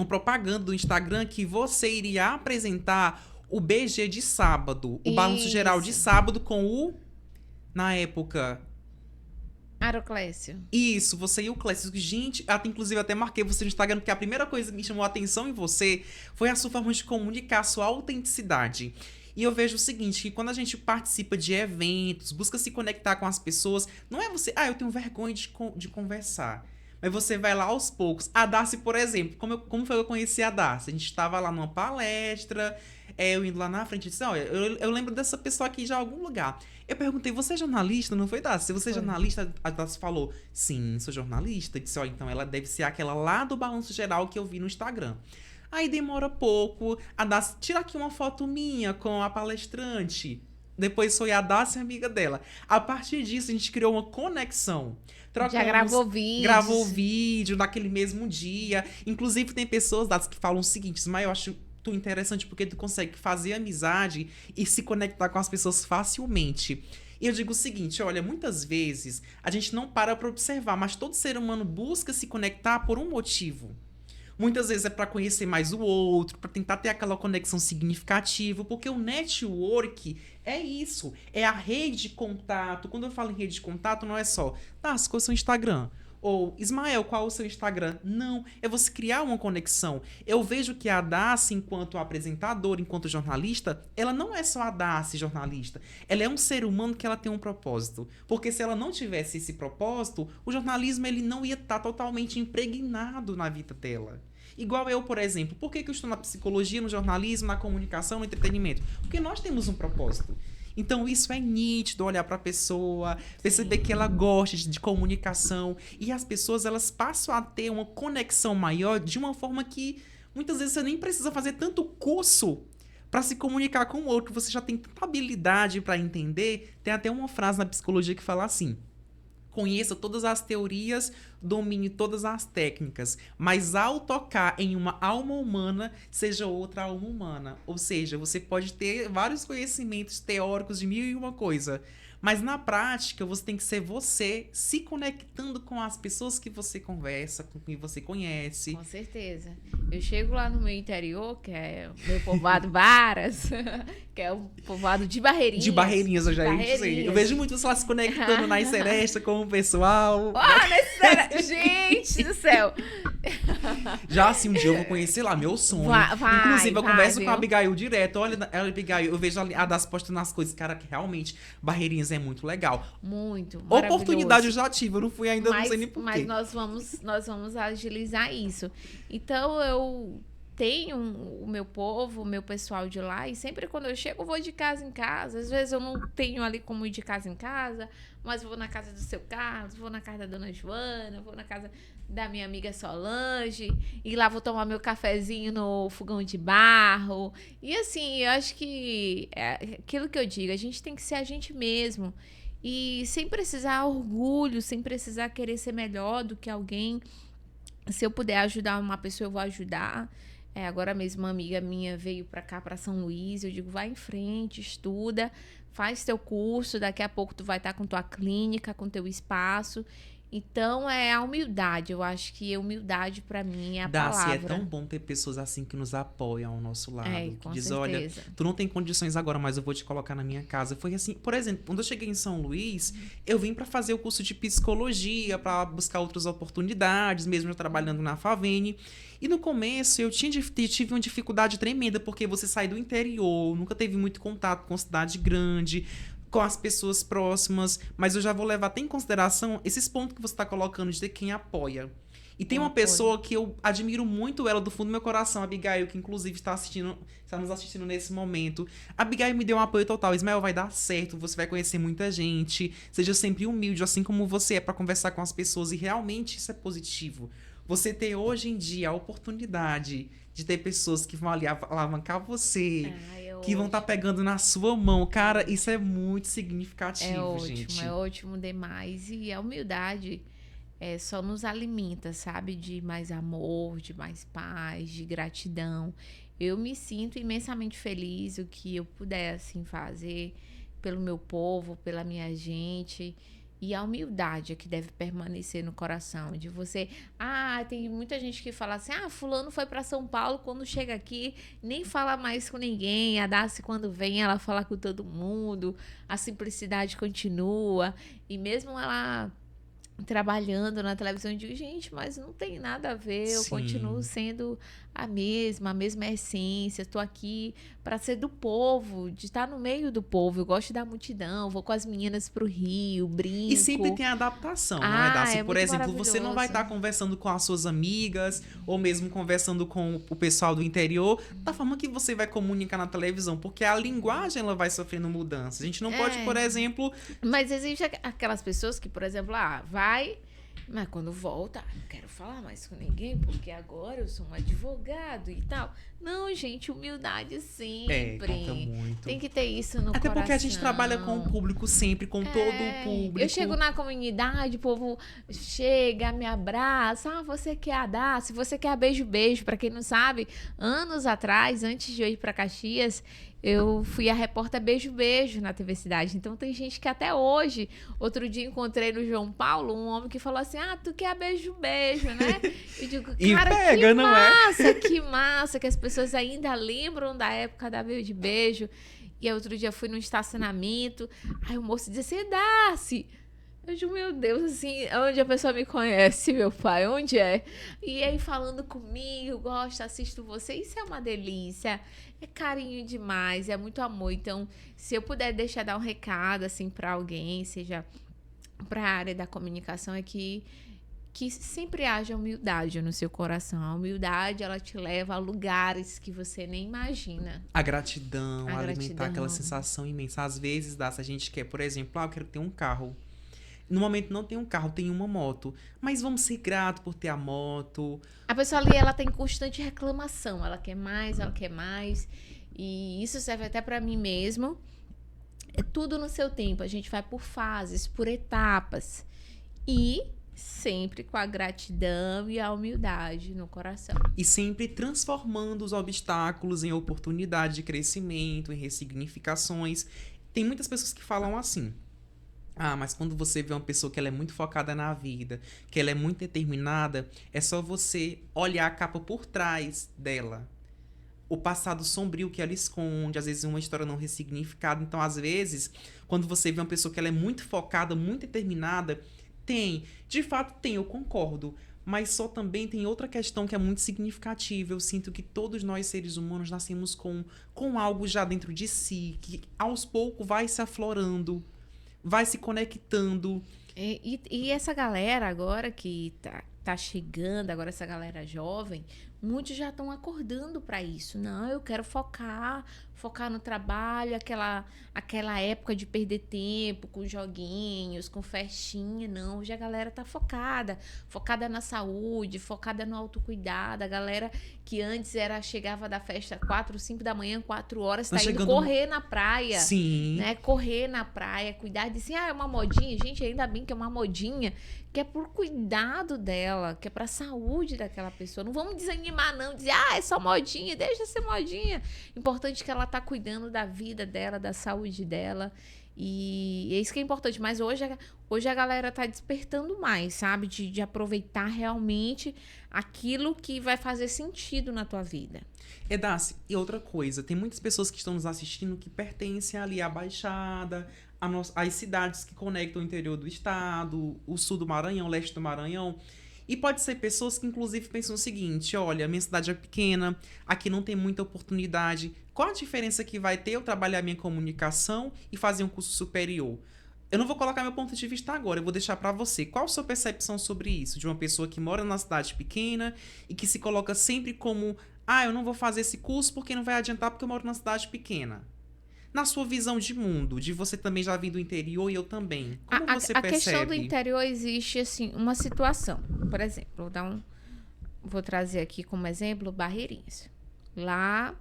propaganda do Instagram que você iria apresentar o BG de sábado, o Balanço Geral de sábado com na época... Aroclécio. Isso, você e o Clécio. Gente, inclusive até marquei você no Instagram, porque a primeira coisa que me chamou a atenção em você foi a sua forma de comunicar, a sua autenticidade. E eu vejo o seguinte, que quando a gente participa de eventos, busca se conectar com as pessoas, não é você, eu tenho vergonha de conversar. Mas você vai lá aos poucos. A Darcy, por exemplo, como foi que eu conheci a Darcy? A gente estava lá numa palestra, eu indo lá na frente, eu disse, olha, eu lembro dessa pessoa aqui de algum lugar. Eu perguntei, você é jornalista? Não foi, Darcy? Se você é jornalista, a Darcy falou, sim, sou jornalista. Eu disse, então ela deve ser aquela lá do Balanço Geral que eu vi no Instagram. Aí demora pouco, a Darcy, tira aqui uma foto minha com a palestrante. Depois foi a Darcy, amiga dela. A partir disso, a gente criou uma conexão. Já gravou vídeo. Gravou vídeo naquele mesmo dia. Inclusive, tem pessoas, Darcy, que falam o seguinte, mas eu acho tu interessante porque tu consegue fazer amizade e se conectar com as pessoas facilmente. E eu digo o seguinte, olha, muitas vezes a gente não para pra observar, mas todo ser humano busca se conectar por um motivo. Muitas vezes é para conhecer mais o outro, para tentar ter aquela conexão significativa, porque o network é isso, é a rede de contato. Quando eu falo em rede de contato, não é só, qual é o seu Instagram? Ou, Ismael, qual é o seu Instagram? Não, é você criar uma conexão. Eu vejo que a Darcy, enquanto apresentadora, enquanto jornalista, ela não é só a Darcy jornalista. Ela é um ser humano que ela tem um propósito. Porque se ela não tivesse esse propósito, o jornalismo ele não ia estar totalmente impregnado na vida dela. Igual eu, por exemplo. Por que eu estou na psicologia, no jornalismo, na comunicação, no entretenimento? Porque nós temos um propósito. Então, isso é nítido, olhar para a pessoa, perceber que ela gosta de comunicação. E as pessoas, elas passam a ter uma conexão maior de uma forma que, muitas vezes, você nem precisa fazer tanto curso para se comunicar com o outro. Você já tem tanta habilidade para entender. Tem até uma frase na psicologia que fala assim: conheça todas as teorias, domine todas as técnicas, mas ao tocar em uma alma humana, seja outra alma humana. Ou seja, você pode ter vários conhecimentos teóricos de mil e uma coisa, mas na prática você tem que ser você se conectando com as pessoas que você conversa, com quem você conhece. Com certeza. Eu chego lá no meu interior, que é o meu povoado Varas, que é o povoado de Barreirinhas. De Barreirinhas, eu já ia dizer. Eu vejo muito você lá se conectando na Seresta com o pessoal. Gente do céu! Já assim, um dia eu vou conhecer lá, meu sonho. Inclusive, eu converso com a Abigail direto. Olha, Abigail, eu vejo a das postando nas coisas. Cara, que realmente, Barreirinhas é muito legal. Muito, oportunidade eu já tive, eu não fui ainda, não sei nem porquê. Mas nós vamos agilizar isso. Então, eu tenho o meu povo, o meu pessoal de lá, e sempre quando eu chego, eu vou de casa em casa. Às vezes eu não tenho ali como ir de casa em casa, mas vou na casa do seu Carlos, vou na casa da dona Joana, vou na casa da minha amiga Solange, e lá vou tomar meu cafezinho no fogão de barro. E assim, eu acho que é aquilo que eu digo, a gente tem que ser a gente mesmo. E sem precisar orgulho, sem precisar querer ser melhor do que alguém. Se eu puder ajudar uma pessoa, eu vou ajudar. Agora mesmo uma amiga minha veio pra cá, pra São Luís. Eu digo, vai em frente, estuda, faz teu curso. Daqui a pouco tu vai estar com tua clínica, com teu espaço. Então, é a humildade. Eu acho que a humildade, pra mim, é a palavra. É tão bom ter pessoas assim que nos apoiam ao nosso lado. É, que com diz, certeza. olha, tu não tem condições agora, mas eu vou te colocar na minha casa. Foi assim, por exemplo, quando eu cheguei em São Luís, eu vim para fazer o curso de psicologia, para buscar outras oportunidades, mesmo eu trabalhando na Favene. E no começo eu tive uma dificuldade tremenda, porque você sai do interior, nunca teve muito contato com cidade grande, com as pessoas próximas, mas eu já vou levar até em consideração esses pontos que você está colocando de ter quem apoia. E tem uma pessoa que eu admiro muito ela do fundo do meu coração, a Abigail, que inclusive está nos assistindo nesse momento. A Abigail me deu um apoio total. Ismael, vai dar certo, você vai conhecer muita gente. Seja sempre humilde, assim como você é para conversar com as pessoas. E realmente isso é positivo. Você ter hoje em dia a oportunidade de ter pessoas que vão ali alavancar você, que vão estar pegando na sua mão. Cara, isso é muito significativo, gente. É ótimo demais. E a humildade só nos alimenta, sabe? De mais amor, de mais paz, de gratidão. Eu me sinto imensamente feliz o que eu puder, assim, fazer pelo meu povo, pela minha gente. E a humildade é que deve permanecer no coração. De você... tem muita gente que fala assim, fulano foi para São Paulo, quando chega aqui, nem fala mais com ninguém. A Darcy, quando vem, ela fala com todo mundo. A simplicidade continua. E mesmo ela trabalhando na televisão, eu digo, gente, mas não tem nada a ver. Eu continuo sendo a mesma essência. Estou aqui para ser do povo, de estar no meio do povo. Eu gosto da multidão, vou com as meninas pro Rio, brinco. E sempre tem adaptação, não é, Darcy? Por exemplo, você não vai estar conversando com as suas amigas, ou mesmo conversando com o pessoal do interior, da forma que você vai comunicar na televisão, porque a linguagem ela vai sofrendo mudanças. A gente não pode, por exemplo... Mas existe aquelas pessoas que, por exemplo, vai... Mas quando volta, não quero falar mais com ninguém, porque agora eu sou um advogado e tal. Não, gente, humildade sempre. Conta muito. Tem que ter isso no coração. Até porque a gente trabalha com o público sempre, com todo o público. Eu chego na comunidade, o povo chega, me abraça. Você quer a Darcy? Você quer a Beijo? Pra quem não sabe, anos atrás, antes de eu ir pra Caxias, eu fui a repórter Beijo na TV Cidade. Então tem gente que até hoje, outro dia encontrei no João Paulo um homem que falou assim, tu quer a Beijo, né? Eu digo, cara, pega, que não massa, que massa, que as pessoas ainda lembram da época da Beijo. E aí outro dia fui num estacionamento, aí o moço disse assim, Darcy. Eu digo, meu Deus, assim, onde a pessoa me conhece, meu pai? Onde é? E aí falando comigo, gosto, assisto você. Isso é uma delícia. É carinho demais, é muito amor. Então, se eu puder dar um recado, assim, pra alguém, seja pra área da comunicação, é que sempre haja humildade no seu coração. A humildade, ela te leva a lugares que você nem imagina. A gratidão, alimentar aquela sensação imensa. Às vezes, a gente quer, por exemplo, eu quero ter um carro. No momento não tem um carro, tem uma moto. Mas vamos ser gratos por ter a moto. A pessoa ali, ela tem constante reclamação. Ela quer mais, ela quer mais. E isso serve até pra mim mesmo. É tudo no seu tempo. A gente vai por fases, por etapas. E sempre com a gratidão e a humildade no coração. E sempre transformando os obstáculos em oportunidade de crescimento, em ressignificações. Tem muitas pessoas que falam assim... mas quando você vê uma pessoa que ela é muito focada na vida, que ela é muito determinada, é só você olhar a capa por trás dela. O passado sombrio que ela esconde, às vezes uma história não ressignificada. Então, às vezes, quando você vê uma pessoa que ela é muito focada, muito determinada, de fato tem, eu concordo. Mas só também tem outra questão que é muito significativa. Eu sinto que todos nós, seres humanos, nascemos com algo já dentro de si, que aos poucos vai se aflorando, vai se conectando. E essa galera agora que tá chegando, agora essa galera jovem, muitos já estão acordando para isso. Não, eu quero focar no trabalho, aquela época de perder tempo com joguinhos, com festinha. Não, hoje a galera tá focada na saúde, focada no autocuidado. A galera que antes chegava da festa 4, 5 da manhã, 4 horas, tá indo correr na praia. Sim. Né? Correr na praia, cuidar de si. É uma modinha. Gente, ainda bem que é uma modinha, que é por cuidado dela, que é pra saúde daquela pessoa. Não vamos desanimar desanimar, não. Dizer, é só modinha, deixa ser modinha. Importante que ela tá cuidando da vida dela, da saúde dela. E é isso que é importante. Mas hoje a galera tá despertando mais, sabe? De aproveitar realmente aquilo que vai fazer sentido na tua vida. Edace, e outra coisa, tem muitas pessoas que estão nos assistindo que pertencem ali à Baixada, às cidades que conectam o interior do estado, o sul do Maranhão, o leste do Maranhão. E pode ser pessoas que, inclusive, pensam o seguinte: olha, minha cidade é pequena, aqui não tem muita oportunidade. Qual a diferença que vai ter eu trabalhar minha comunicação e fazer um curso superior? Eu não vou colocar meu ponto de vista agora, eu vou deixar pra você. Qual a sua percepção sobre isso? De uma pessoa que mora na cidade pequena e que se coloca sempre como: eu não vou fazer esse curso porque não vai adiantar porque eu moro na cidade pequena. Na sua visão de mundo, de você também já vir do interior e eu também, como você percebe? A questão do interior existe, assim, uma situação. Por exemplo, vou trazer aqui como exemplo Barreirinhas. Lá,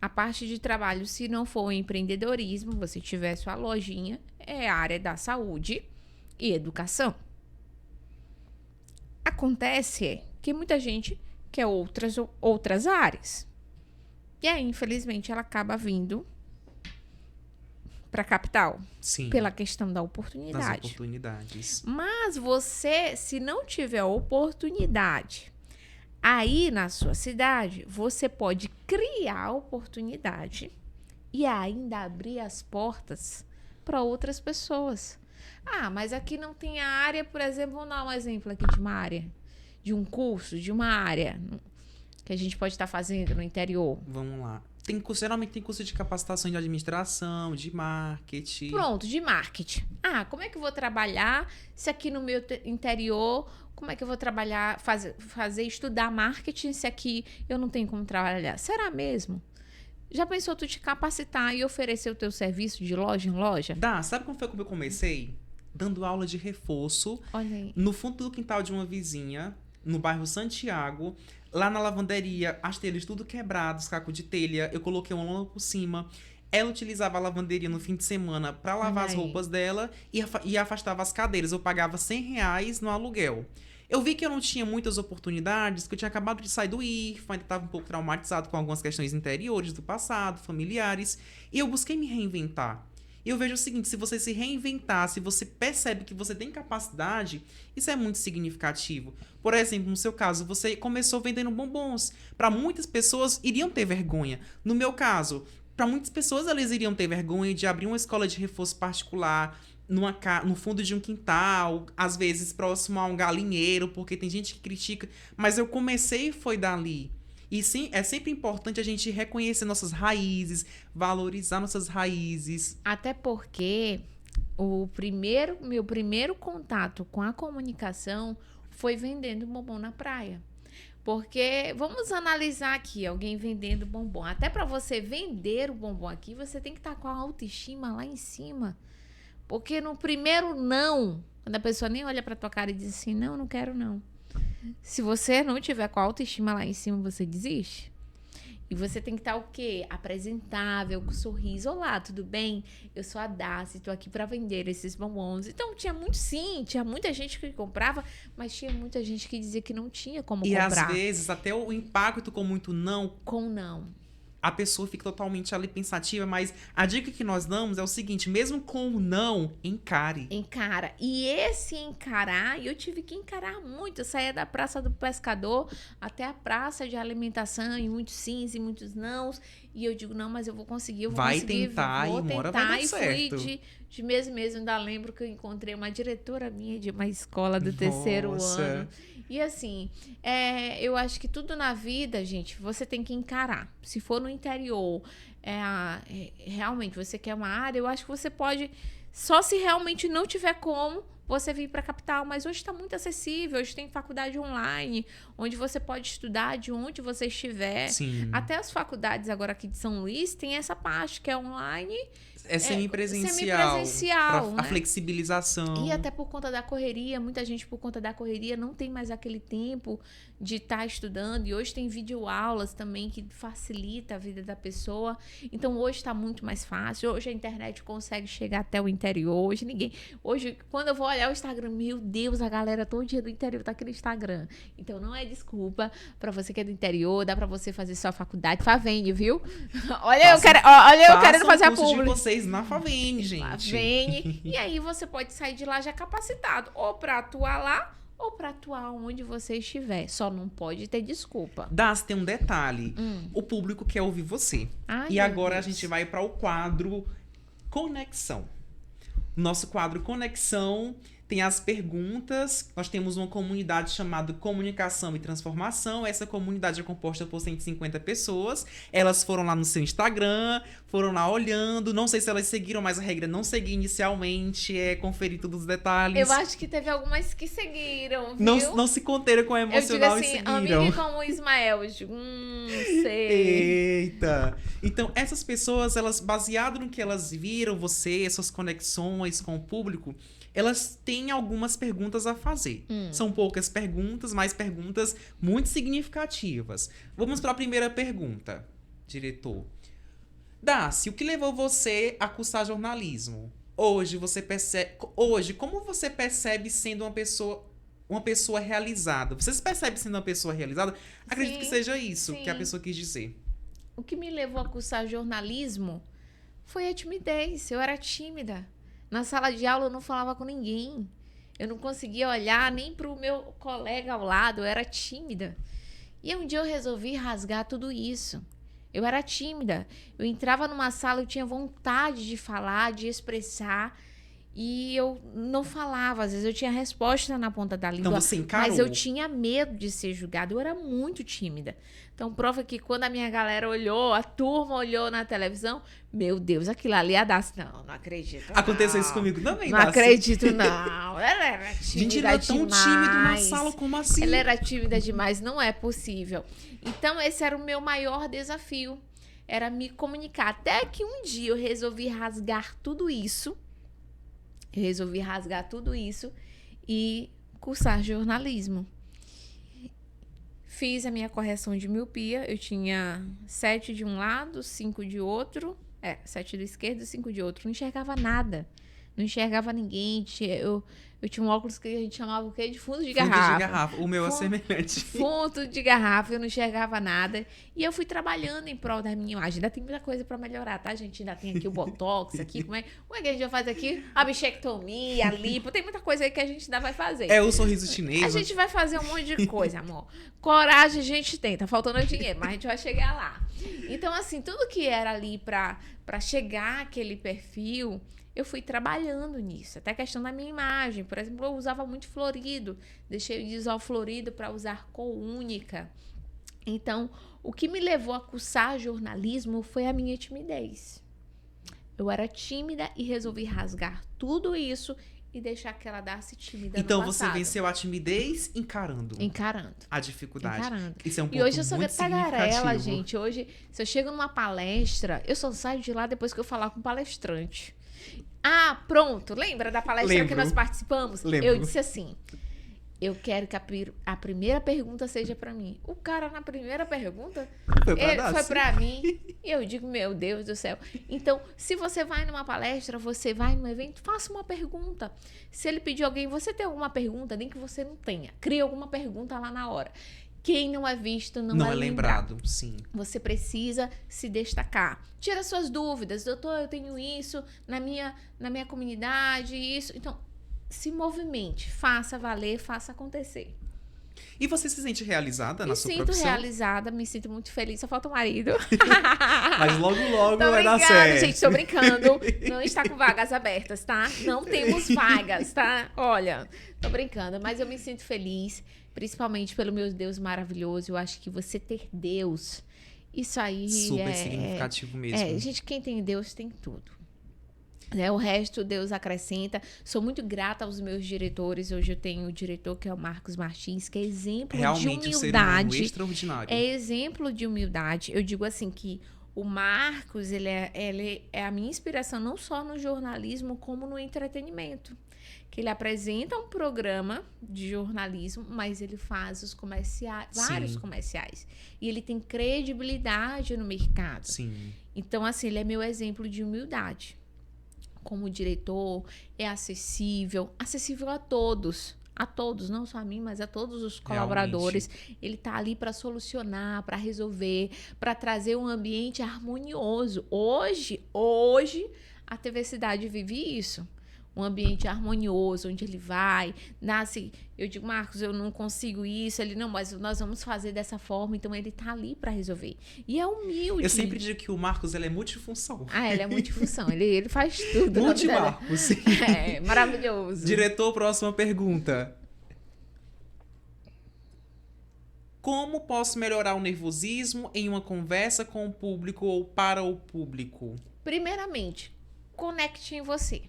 a parte de trabalho, se não for o empreendedorismo, você tiver sua lojinha, é a área da saúde e educação. Acontece que muita gente quer outras áreas. E aí, infelizmente, ela acaba vindo para a capital. Sim. Pela questão da oportunidade. Das oportunidades. Mas você, se não tiver oportunidade aí na sua cidade, você pode criar a oportunidade e ainda abrir as portas para outras pessoas. Mas aqui não tem a área, por exemplo, vamos dar um exemplo aqui de uma área, de um curso, de uma área que a gente pode estar fazendo no interior. Vamos lá. Geralmente tem curso de capacitação de administração, de marketing. Pronto, de marketing. Como é que eu vou trabalhar se aqui no meu interior, como é que eu vou trabalhar, estudar marketing se aqui eu não tenho como trabalhar? Será mesmo? Já pensou tu te capacitar e oferecer o teu serviço de loja em loja? Sabe como foi que eu comecei? Dando aula de reforço. Olha aí. No fundo do quintal de uma vizinha, no bairro Santiago. Lá na lavanderia, as telhas tudo quebradas, caco de telha. Eu coloquei uma lona por cima. Ela utilizava a lavanderia no fim de semana para lavar as roupas dela e afastava as cadeiras. Eu pagava R$100 no aluguel. Eu vi que eu não tinha muitas oportunidades, que eu tinha acabado de sair do IRFA, ainda estava um pouco traumatizado com algumas questões interiores do passado, familiares. E eu busquei me reinventar. E eu vejo o seguinte: se você se reinventar, se você percebe que você tem capacidade, isso é muito significativo. Por exemplo, no seu caso, você começou vendendo bombons. Para muitas pessoas, iriam ter vergonha. No meu caso, para muitas pessoas, elas iriam ter vergonha de abrir uma escola de reforço particular no fundo de um quintal, às vezes próximo a um galinheiro, porque tem gente que critica. Mas eu comecei e foi dali. E sim, é sempre importante a gente reconhecer nossas raízes, valorizar nossas raízes. Até porque meu primeiro contato com a comunicação foi vendendo bombom na praia. Porque, vamos analisar aqui, alguém vendendo bombom. Até para você vender o bombom aqui, você tem que estar com a autoestima lá em cima. Porque no primeiro não, quando a pessoa nem olha para tua cara e diz assim, não quero não. Se você não tiver com a autoestima lá em cima, você desiste. E você tem que estar o quê? Apresentável, com sorriso. Olá, tudo bem? Eu sou a Daci, estou aqui para vender esses bombons. Então, tinha muita gente que comprava, mas tinha muita gente que dizia que não tinha como comprar. E às vezes, até o impacto com muito não. Com não. A pessoa fica totalmente ali pensativa, mas a dica que nós damos é o seguinte: mesmo com o não, encare. Encara. E esse encarar, eu tive que encarar muito. Eu saía da Praça do Pescador até a praça de alimentação, e muitos sims e muitos nãos. E eu digo, não, mas eu vou conseguir, vou tentar, vou e uma hora tentar. vai dar E certo. fui de mês em mês. Eu ainda lembro que eu encontrei uma diretora minha de uma escola do terceiro ano. E assim, eu acho que tudo na vida, gente, você tem que encarar. Se for no interior, realmente você quer uma área, eu acho que você pode, só se realmente não tiver como, você vir para a capital. Mas hoje está muito acessível, hoje tem faculdade online, onde você pode estudar de onde você estiver. Sim. Até as faculdades agora aqui de São Luís tem essa parte que é online, É semipresencial. Semipresencial, A né? flexibilização. E até por conta da correria, muita gente por conta da correria não tem mais aquele tempo de estar estudando. E hoje tem videoaulas também que facilita a vida da pessoa. Então hoje está muito mais fácil. Hoje a internet consegue chegar até o interior. Hoje, quando eu vou olhar o Instagram, meu Deus, a galera todo dia do interior tá aqui no Instagram. Então não é desculpa para você que é do interior, dá para você fazer sua faculdade. Favene, viu? Olha, eu querendo fazer a pública. De vocês na Favene, gente. Favene. E aí você pode sair de lá já capacitado, ou para atuar lá, ou para atuar onde você estiver. Só não pode ter desculpa. Das, tem um detalhe. O público quer ouvir você. Ai, e meu agora Deus. a gente vai para o quadro Conexão. Nosso quadro Conexão tem as perguntas. Nós temos uma comunidade chamada Comunicação e Transformação. Essa comunidade é composta por 150 pessoas. Elas foram lá no seu Instagram, foram lá olhando. Não sei se elas seguiram, mas a regra é não seguir inicialmente, é conferir todos os detalhes. Eu acho que teve algumas que seguiram, viu? Não se conteram com a emocional eu digo assim, e seguiram. amiga como o Ismael. Eu digo, sei. Eita! Então, essas pessoas, elas, baseado no que elas viram, você, suas conexões com o público, elas têm algumas perguntas a fazer. São poucas perguntas, mas perguntas muito significativas. Vamos para a primeira pergunta, diretor. Darcy, o que levou você a cursar jornalismo? Hoje, como você percebe sendo uma pessoa realizada? Você se percebe sendo uma pessoa realizada? Acredito que seja isso que a pessoa quis dizer. O que me levou a cursar jornalismo foi a timidez. Eu era tímida. Na sala de aula eu não falava com ninguém. Eu não conseguia olhar nem para o meu colega ao lado. Eu era tímida. E um dia eu resolvi rasgar tudo isso. Eu era tímida. Eu entrava numa sala, eu tinha vontade de falar, de expressar. E eu não falava. Às vezes eu tinha resposta na ponta da língua. Então você encarou. Mas eu tinha medo de ser julgada. Eu era muito tímida. Então prova que quando a minha galera olhou, a turma olhou na televisão, meu Deus, aquilo ali é a Darcy. Não acredito. Aconteceu isso comigo também, Não Darcy. acredito, não. Ela era tímida demais. Gente, ele era tão tímido na sala, como assim? Ela era tímida demais, não é possível. Então esse era o meu maior desafio. Era me comunicar. Até que um dia eu resolvi rasgar tudo isso. E cursar jornalismo. Fiz a minha correção de miopia. Eu tinha 7 de um lado, 5 de outro. 7 do esquerdo e 5 de outro. Não enxergava nada. Não enxergava ninguém. Eu tinha um óculos que a gente chamava o quê? De fundo de garrafa. Fundo de garrafa. O meu é semelhante. Fundo de garrafa. Eu não enxergava nada. E eu fui trabalhando em prol da minha imagem. Ainda tem muita coisa pra melhorar, tá, gente? Ainda tem aqui o botox, aqui. Como é que a gente vai fazer aqui? A bichectomia, a lipo. Tem muita coisa aí que a gente ainda vai fazer. É o sorriso chinês. A gente vai fazer um monte de coisa, amor. Coragem a gente tem. Tá faltando dinheiro, mas a gente vai chegar lá. Então, assim, tudo que era ali pra chegar àquele perfil... Eu fui trabalhando nisso, até a questão da minha imagem. Por exemplo, eu usava muito florido, deixei de usar o florido para usar cor única. Então, o que me levou a cursar jornalismo foi a minha timidez. Eu era tímida e resolvi rasgar tudo isso e deixar que ela Darcy tímida então, no passado. você venceu a timidez encarando a dificuldade. Encarando. Isso é um ponto E hoje eu sou muito tagarela, gente. Hoje, se eu chego numa palestra, eu só saio de lá depois que eu falar com o palestrante. Ah, pronto. Lembra da palestra que nós participamos? Lembro. Eu disse assim, eu quero que a primeira pergunta seja pra mim. O cara na primeira pergunta, foi pra mim. E eu digo, meu Deus do céu. Então, se você vai numa palestra, você vai num evento, faça uma pergunta. Se ele pedir alguém, você tem alguma pergunta, nem que você não tenha. Cria alguma pergunta lá na hora. Quem não é visto não é lembrado. Sim. Você precisa se destacar. Tira suas dúvidas. Doutor, eu tenho isso na minha comunidade, isso. Então, se movimente. Faça valer, faça acontecer. E você se sente realizada na sua profissão? Me sinto realizada, me sinto muito feliz. Só falta o marido. Mas logo Tô vai dar certo. gente, tô brincando. Não está com vagas abertas, tá? Não temos vagas, tá? Olha, tô brincando. Mas eu me sinto feliz, principalmente pelo meu Deus maravilhoso. Eu acho que você ter Deus, isso aí super significativo mesmo. Gente, quem tem Deus tem tudo. O resto Deus acrescenta. Sou muito grata aos meus diretores. Hoje eu tenho o diretor que é o Marcos Martins, que é exemplo realmente de humildade. Um ser humano extraordinário. É exemplo de humildade. Eu digo assim que O Marcos, ele é a minha inspiração não só no jornalismo, como no entretenimento. Que ele apresenta um programa de jornalismo, mas ele faz os comerciais, vários comerciais. E ele tem credibilidade no mercado. Sim. Então, assim, ele é meu exemplo de humildade. Como diretor, é acessível a todos, não só a mim, mas a todos os colaboradores. Realmente. Ele tá ali para solucionar, para resolver, para trazer um ambiente harmonioso. Hoje, a TV Cidade vive isso. Um ambiente harmonioso, onde ele vai, nasce... Eu digo, Marcos, eu não consigo isso. Ele, não, mas nós vamos fazer dessa forma. Então, ele tá ali para resolver. E é humilde. Eu sempre digo que o Marcos, ele é multifunção. Ele é multifunção. ele faz tudo. Multi-Marcos. É, maravilhoso. Diretor, próxima pergunta. Como posso melhorar o nervosismo em uma conversa com o público ou para o público? Primeiramente, conecte em você.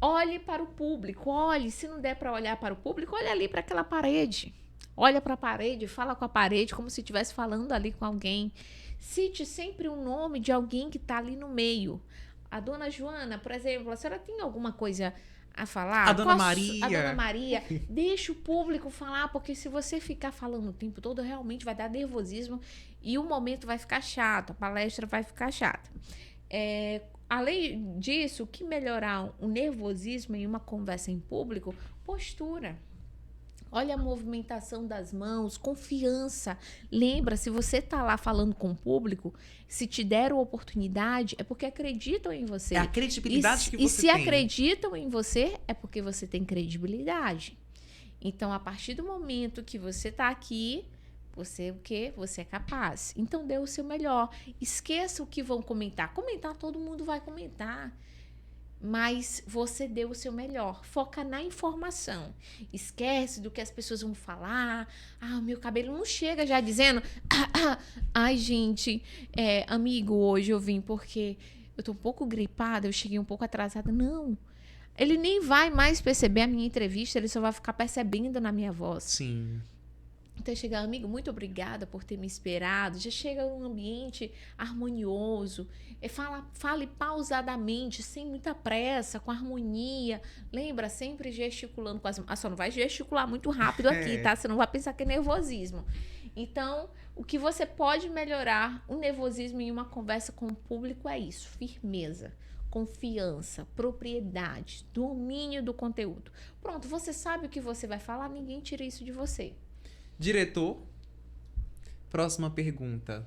Olhe para o público, se não der para olhar para o público, olha ali para aquela parede. Olha para a parede, fala com a parede como se estivesse falando ali com alguém. Cite sempre o nome de alguém que está ali no meio. A dona Joana, por exemplo, a senhora tem alguma coisa a falar? A dona Maria. A dona Maria, deixa o público falar, porque se você ficar falando o tempo todo, realmente vai dar nervosismo e o momento vai ficar chato, a palestra vai ficar chata. Além disso, o que melhorar o nervosismo em uma conversa em público? Postura. Olha a movimentação das mãos, confiança. Lembra, se você está lá falando com o público, se te deram oportunidade, é porque acreditam em você. É a credibilidade que você tem. E se acreditam em você, é porque você tem credibilidade. Então, a partir do momento que você está aqui, você o quê? Você é capaz. Então, dê o seu melhor. Esqueça o que vão comentar. Comentar, todo mundo vai comentar. Mas você deu o seu melhor. Foca na informação. Esquece do que as pessoas vão falar. O meu cabelo não chega já dizendo... Ai, gente, amigo, hoje eu vim porque eu tô um pouco gripada, eu cheguei um pouco atrasada. Não. Ele nem vai mais perceber a minha entrevista, ele só vai ficar percebendo na minha voz. Sim. Então, chega, amigo, muito obrigada por ter me esperado. Já chega num ambiente harmonioso. Fale pausadamente, sem muita pressa, com harmonia. Lembra, sempre gesticulando com as mãos. Só não vai gesticular muito rápido aqui, tá? Você não vai pensar que é nervosismo. Então, o que você pode melhorar o nervosismo em uma conversa com o público é isso. Firmeza, confiança, propriedade, domínio do conteúdo. Pronto, você sabe o que você vai falar, ninguém tira isso de você. Diretor, próxima pergunta.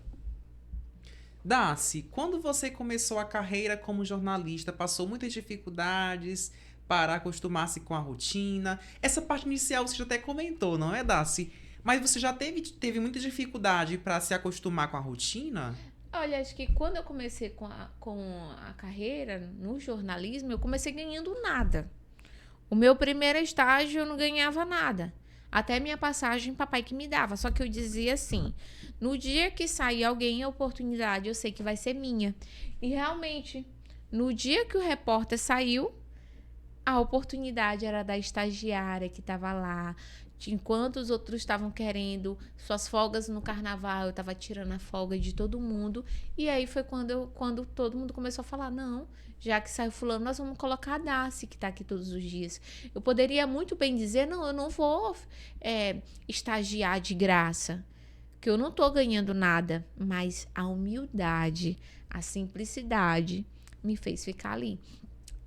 Daci, quando você começou a carreira como jornalista, passou muitas dificuldades para acostumar-se com a rotina? Essa parte inicial você já até comentou, não é, Daci? Mas você já teve muita dificuldade para se acostumar com a rotina? Olha, acho que quando eu comecei com a carreira no jornalismo, eu comecei ganhando nada. O meu primeiro estágio eu não ganhava nada. Até minha passagem, papai que me dava. Só que eu dizia assim, no dia que sair alguém a oportunidade, eu sei que vai ser minha. E realmente, no dia que o repórter saiu, a oportunidade era da estagiária que estava lá. Enquanto os outros estavam querendo suas folgas no carnaval, eu estava tirando a folga de todo mundo. E aí foi quando todo mundo começou a falar, não, já que saiu fulano, nós vamos colocar a Daci, que está aqui todos os dias. Eu poderia muito bem dizer, não, eu não vou estagiar de graça, que eu não estou ganhando nada. Mas a humildade, a simplicidade me fez ficar ali.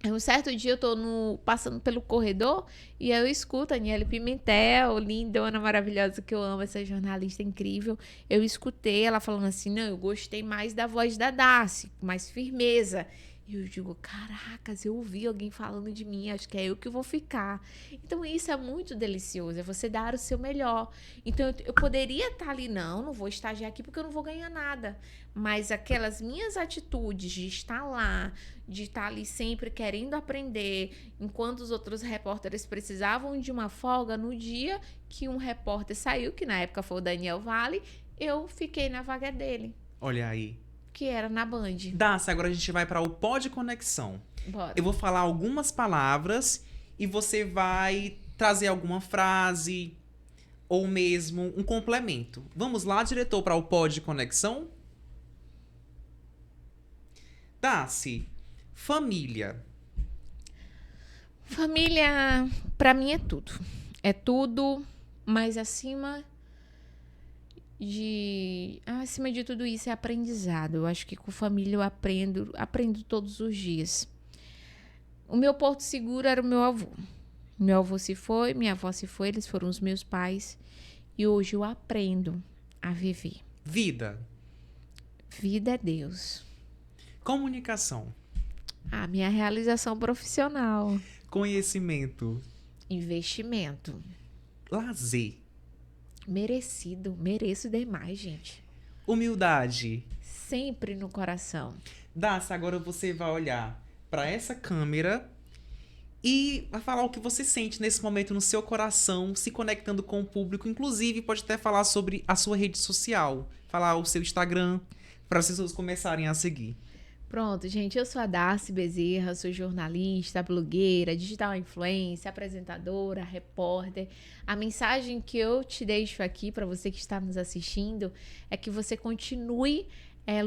Um certo dia eu tô passando pelo corredor e eu escuto a Aniele Pimentel, lindona, maravilhosa, que eu amo, essa jornalista incrível. Eu escutei ela falando assim, não, eu gostei mais da voz da Daci, com mais firmeza. E eu digo, caracas, eu ouvi alguém falando de mim, acho que é eu que vou ficar. Então isso é muito delicioso, é você dar o seu melhor. Então eu poderia estar ali, não vou estagiar aqui porque eu não vou ganhar nada. Mas aquelas minhas atitudes de estar lá, de estar ali sempre querendo aprender, enquanto os outros repórteres precisavam de uma folga, no dia que um repórter saiu, que na época foi o Daniel Vale, eu fiquei na vaga dele. Olha aí. Que era na Band. Daci, agora a gente vai para o Pod Conexão. Bora. Eu vou falar algumas palavras e você vai trazer alguma frase ou mesmo um complemento. Vamos lá, diretor, para o Pod Conexão? Tassi, família. Família, pra mim, é tudo. É tudo, mas acima de tudo isso é aprendizado. Eu acho que com família eu aprendo todos os dias. O meu porto seguro era o meu avô. Meu avô se foi, minha avó se foi, eles foram os meus pais. E hoje eu aprendo a viver. Vida. Vida é Deus. Comunicação. A minha realização profissional. Conhecimento. Investimento. Lazer. Merecido. Mereço demais, gente. Humildade. Sempre no coração. Dassi, agora você vai olhar para essa câmera e vai falar o que você sente nesse momento no seu coração, se conectando com o público. Inclusive, pode até falar sobre a sua rede social, falar o seu Instagram, para as pessoas começarem a seguir. Pronto, gente, eu sou a Darcy Bezerra, sou jornalista, blogueira, digital influencer, apresentadora, repórter. A mensagem que eu te deixo aqui para você que está nos assistindo é que você continue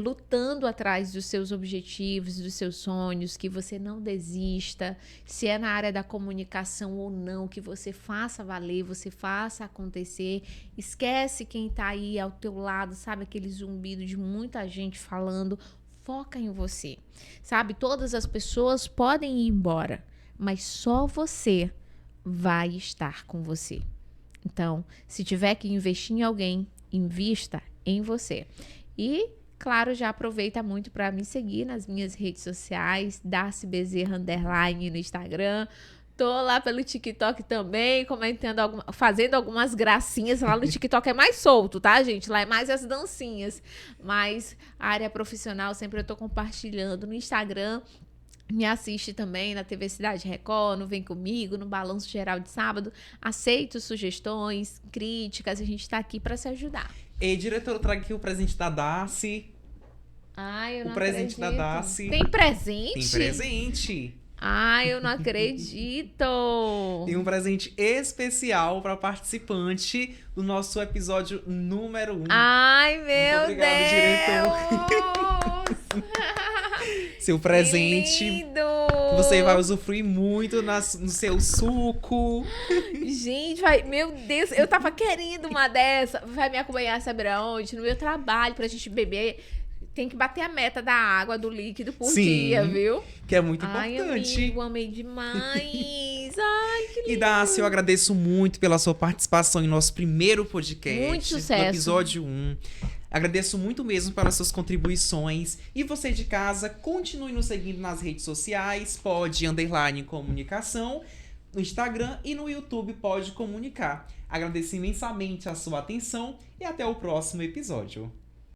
lutando atrás dos seus objetivos, dos seus sonhos, que você não desista, se é na área da comunicação ou não, que você faça valer, você faça acontecer. Esquece quem está aí ao teu lado, sabe, aquele zumbido de muita gente falando. Foca em você, sabe? Todas as pessoas podem ir embora, mas só você vai estar com você. Então, se tiver que investir em alguém, invista em você. E, claro, já aproveita muito para me seguir nas minhas redes sociais, Darcy Bezerra _ no Instagram. Tô lá pelo TikTok também, fazendo algumas gracinhas. Lá no TikTok é mais solto, tá, gente? Lá é mais as dancinhas. Mas a área profissional sempre eu tô compartilhando no Instagram. Me assiste também na TV Cidade Record, no Vem Comigo, no Balanço Geral de Sábado. Aceito sugestões, críticas, a gente tá aqui para se ajudar. E, diretor, eu trago aqui o presente da Darcy. Ai, eu não acredito. O presente da Darcy. Tem presente? Tem presente. Ai, eu não acredito! Tem um presente especial para participante do nosso episódio número 1. Ai, meu Muito obrigado, Deus! Seu presente. Que lindo! Você vai usufruir muito no seu suco. Gente, meu Deus, eu tava querendo uma dessa. Vai me acompanhar, sabe aonde? No meu trabalho, pra gente beber. Tem que bater a meta da água, do líquido por dia, viu? Que é muito Ai, importante. Amigo, amei demais. Ai, que lindo. E Darcy, eu agradeço muito pela sua participação em nosso primeiro podcast. Muito sucesso. No episódio 1. Agradeço muito mesmo pelas suas contribuições. E você de casa, continue nos seguindo nas redes sociais, pode _ comunicação, no Instagram e no YouTube pode comunicar. Agradeço imensamente a sua atenção e até o próximo episódio.